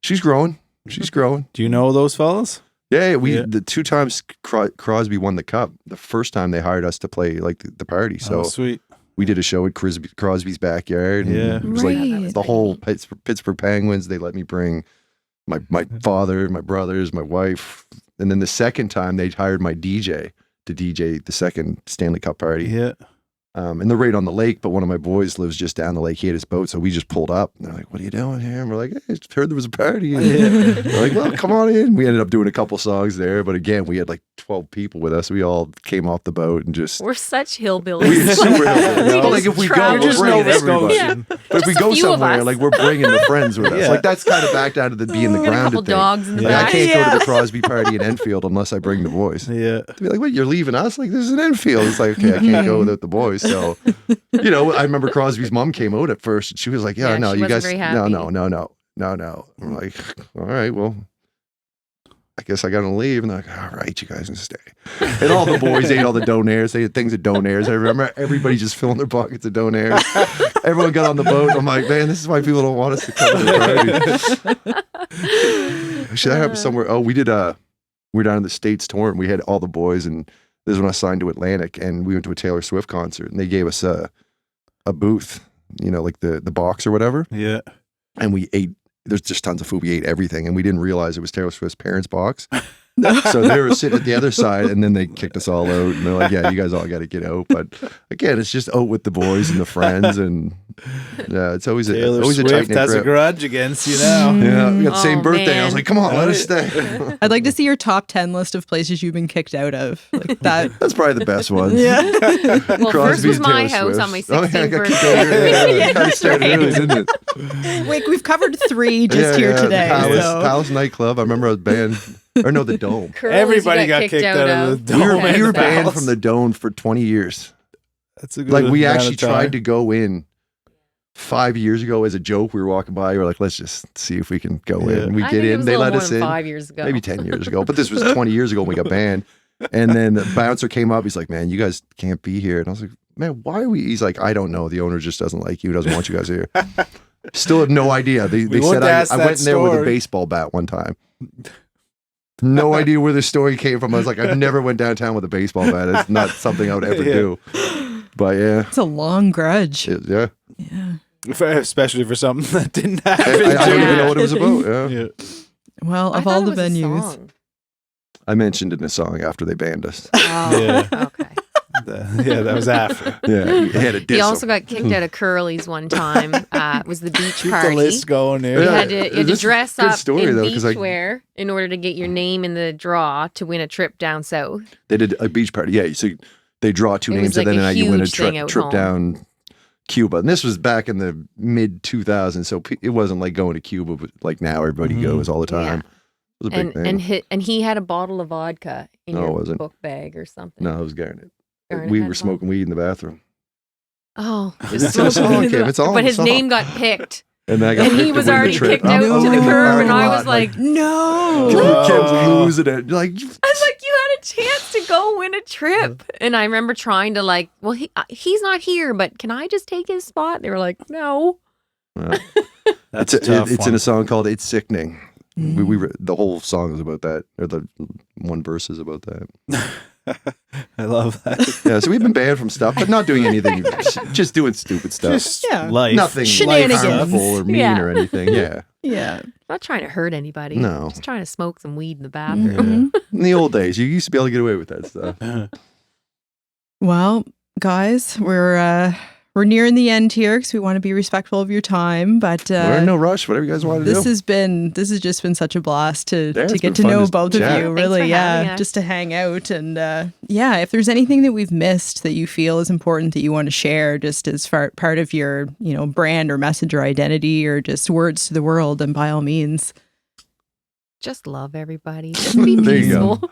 she's growing. She's growing.
Do you know those fellas?
Yeah, the 2 times Crosby won the cup. The first time they hired us to play, like, the party. So
sweet.
We did a show at Crosby's backyard. And it was like the whole Pittsburgh Penguins. They let me bring my father, my brothers, my wife. And then the second time they hired my DJ to DJ the second Stanley Cup party. Yeah. And they're right on the lake, but one of my boys lives just down the lake. He had his boat, so we just pulled up. And they're like, "What are you doing here?" And we're like, "Hey, I just heard there was a party." And they're like, "Well, come on in." We ended up doing a couple songs there, but again, we had like 12 people with us. We all came off the boat and just...
We're such hillbillies.
We're super hillbillies. Like, if we go, we're bringing everybody.
Yeah.
But if we go somewhere, like, we're bringing the friends with us. Like, that's kind of back down to the being the grounded
a couple
thing.
dogs in the
Like,
back.
I can't go to the Crosby party in Enfield unless I bring the boys. To be like, "What, you're leaving us? Like, this is an Enfield." It's like, okay, I can't go without the boys. So, you know, I remember Crosby's mom came out at first, and she was like, "Yeah, no,
she
you guys,
wasn't very happy.
no." I'm like, "All right, well, I guess I got to leave." And they're like, "All right, you guys can stay." And all the boys ate all the donaires. They had things at donaires. I remember everybody just filling their pockets of donaires. Everyone got on the boat. I'm like, "Man, this is why people don't want us to come to the party." Should that happen somewhere? Oh, we were down in the States tour, and we had all the boys, and this is when I signed to Atlantic, and we went to a Taylor Swift concert, and they gave us a booth. like the box or whatever.
Yeah.
And we ate. There's just tons of food. We ate everything, and we didn't realize it was Taylor Swift's parents' box. So they were sitting at the other side, and then they kicked us all out. And they're like, "Yeah, you guys all got to get out." But again, it's just out with the boys and the friends, and yeah, it's always
Taylor
a
Swift
tight knit
has a
grip.
grudge against you now.
Yeah, we got the same
Oh,
birthday. I was
man.
like, "Come on, let us stay."
I'd like to see your top 10 list of places you've been kicked out of. Like that.
That's probably the best one.
Yeah.
Well, first
Crosby
was
and
my
Taylor
house
Swift.
on my
Oh, yeah, I
16th
got kicked
birthday.
out here. Yeah,
Yeah,
kind of
that's
started
right.
early, didn't it?
Wait, we've covered 3 just here today.
Palace nightclub. I remember I was banned. Or no, the Dome.
Curly's
Everybody
you
got kicked out of the
We
Dome.
were, we were
Palace.
banned from the Dome for 20 years.
That's a good
Like we
amount
actually
of time.
tried to go in 5 years ago as a joke. We were walking by. We were like, let's just see if we can go
Yeah.
in. We
I
get
think it
in.
was
They
a little
let
more
us
than
in.
5 years ago.
Maybe 10 years ago. But this was 20 years ago when we got banned. And then the bouncer came up. He's like, man, you guys can't be here. And I was like, man, why are we? He's like, I don't know. The owner just doesn't like you. Doesn't want you guys here. Still have no idea. They
We
said
wouldn't ask
I
that
went in there with a
story.
baseball bat one time. No idea where the story came from. I was like, I've never went downtown with a baseball bat. It's not something I would ever
Yeah.
do. But yeah,
It's a long grudge.
yeah.
Yeah.
Especially for something that didn't
I
happen.
don't even
Yeah.
know what it was about. Yeah.
Yeah.
Well,
I
of
thought
all
it
the
was a
venues.
song.
I mentioned it in a song after they banned us.
Oh,
Yeah.
okay.
Yeah, that was after.
Yeah, he had a diss
He also
'em.
got kicked out of Curly's one time. It was the beach
Keep
party.
the list going there.
You
Yeah.
had to
This is
dress
a good
up
story,
in
though, 'cause I-
beachwear in order to get your name in the draw to win a trip down south.
They did a beach party. Yeah, so they draw 2
It was
names,
like
and
a
then you win a
huge thing out
trip
home.
down Cuba. And this was back in the mid 2000s, so it wasn't like going to Cuba, but like now everybody
Mhm.
goes all the
Yeah.
time. It was a big thing.
And he had a bottle of vodka in
No, it
your
wasn't.
book bag or something.
No, it was Garnet.
Garnet
We
had
were
a
smoking weed in the bathroom.
Oh,
It's in a song, Kim. It's all
but
in the
his
song.
name got picked.
And then I got
And he
picked to
was
win the
already
trip.
kicked out
to the
curb, and I
parking
was
lot,
like,
No.
Kim's losing it. Like,
I was like, you had a chance to go win a trip. And I remember trying to like, well, he's not here, but can I just take his spot? They were like, no.
That's a tough
it's in
one.
a song called "It's Sickening." The whole song is about that, or the one verse is about that.
I love that.
Yeah, so we've been banned from stuff, but not doing anything, just doing stupid stuff.
Just
Yeah.
life.
Nothing
Shenanigans.
harmful or mean
Yeah.
or anything. Yeah.
Yeah.
Not trying to hurt anybody.
No.
Just trying to smoke some weed in the bathroom.
Mhm.
In the old days, you used to be able to get away with that stuff.
Well, guys, we're nearing the end here because we want to be respectful of your time. But
We're in no rush. Whatever you guys want to
this
do.
has just been such a blast to
Yeah, it's
get
been
to
fun
know
to
both
chat.
of you.
Thanks
Really,
for having
yeah,
us.
just to hang out and yeah. If there's anything that we've missed that you feel is important that you want to share, just as part of your brand or message or identity, or just words to the world, then by all means.
Just love everybody. Just be
There you go.
peaceful.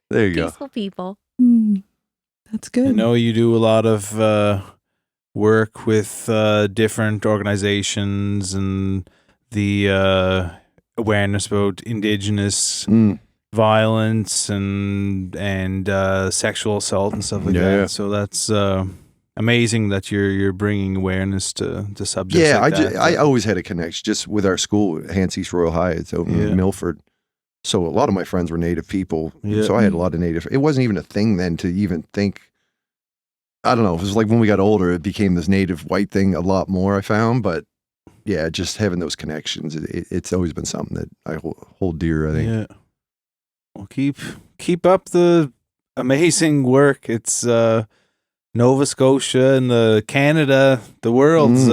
There you go.
Peaceful people.
That's good.
I know you do a lot of work with different organizations and the awareness about Indigenous
Mm.
violence and sexual assault and stuff like
Yeah.
that. So that's amazing that you're bringing awareness to subjects.
Yeah,
like that.
I always had a connection just with our school, Hanseast Royal High. It's out
Yeah.
in Milford. So a lot of my friends were Native people.
Yeah.
So I had a lot of Native. It wasn't even a thing then to even think. I don't know. It was like when we got older, it became this Native white thing a lot more, I found. But yeah, just having those connections, it's always been something that I hold dear, I think.
Yeah. Well, keep up the amazing work. It's Nova Scotia and the Canada, the world's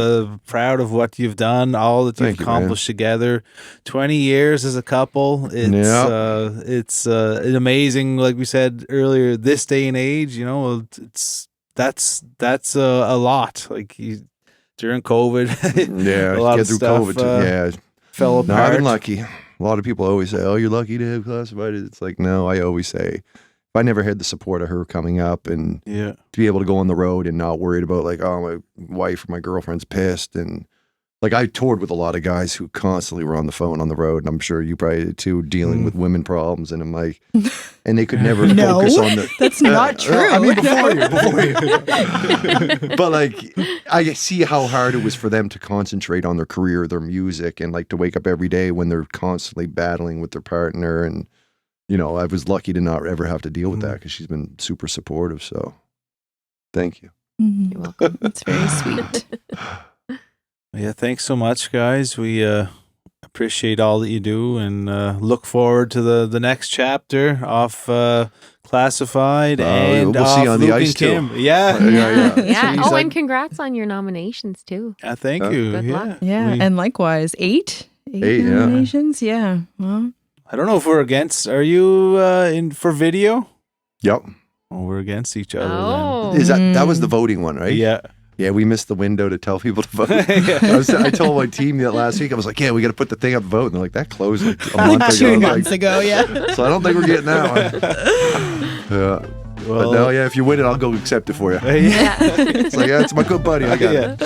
proud of what you've done, all that you've
Thank you, man.
accomplished together. 20 years as a couple. It's an amazing, like we said earlier, this day and age. That's a lot. Like during COVID,
Yeah,
a lot
get
of
through
stuff,
COVID. Yeah,
fell
no, I've
apart.
been lucky. A lot of people always say, "Oh, you're lucky to have classified." It's like, no, I always say, if I never had the support of her coming up and
Yeah.
to be able to go on the road and not worried about like, oh, my wife or my girlfriend's pissed. And like I toured with a lot of guys who constantly were on the phone on the road. And I'm sure you probably did too, dealing with women problems. And I'm like, and they could never
No,
focus on the.
that's not true.
I mean, before you. But like, I see how hard it was for them to concentrate on their career, their music, and like to wake up every day when they're constantly battling with their partner. And, I was lucky to not ever have to deal with that because she's been super supportive. So thank you.
Mhm.
You're welcome.
That's very sweet.
Yeah, thanks so much, guys. We appreciate all that you do and look forward to the next chapter of Classified and
we'll see you on
Luke
the ice
and Kim.
too.
Yeah.
Yeah.
He's
Oh,
like-
and congrats on your nominations too.
Thank you.
Good
yeah.
luck.
Yeah,
We-
and likewise, eight
yeah.
nominations. Yeah. Well,
I don't know if we're against. Are you in for video?
Yep.
Oh, we're against each other.
Oh.
Is that was the voting one,
Then.
right?
Yeah.
Yeah, we missed the window to tell people to vote. I told my team that last week. I was like, "Yeah, we got to put the thing up to vote." And they're like, "That closed like a month ago."
2
I'm
months
like,
ago, yeah.
so I don't think we're getting that one. Yeah. But no, yeah, if you win it, I'll go accept it for you.
Yeah.
It's like, yeah, it's my good buddy. I got it.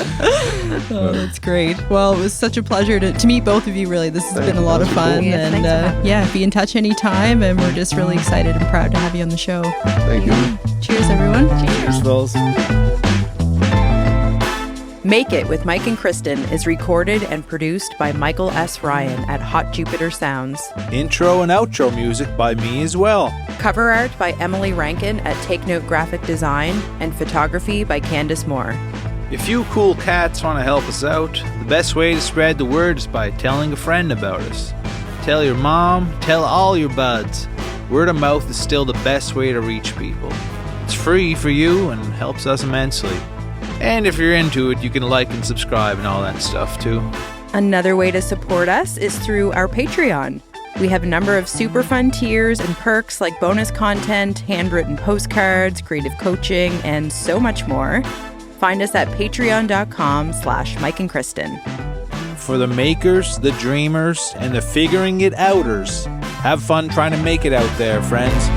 Oh, that's great. Well, it was such a pleasure to meet both of you, really. This has been a lot of fun.
Yeah,
And
thanks for having me.
be in touch anytime. And we're just really excited and proud to have you on the show.
Thank you.
Cheers, everyone.
Cheers, fellas.
Make It with Mike and Kristen is recorded and produced by Michael S. Ryan at Hot Jupiter Sounds.
Intro and outro music by me as well.
Cover art by Emily Rankin at Take Note Graphic Design and photography by Candace Moore.
If you cool cats want to help us out, the best way to spread the word is by telling a friend about us. Tell your mom, tell all your buds. Word of mouth is still the best way to reach people. It's free for you and helps us immensely. And if you're into it, you can like and subscribe and all that stuff too.
Another way to support us is through our Patreon. We have a number of super fun tiers and perks like bonus content, handwritten postcards, creative coaching, and so much more. Find us at patreon.com/Mike and Kristen.
For the makers, the dreamers, and the figuring it outers, have fun trying to make it out there, friends.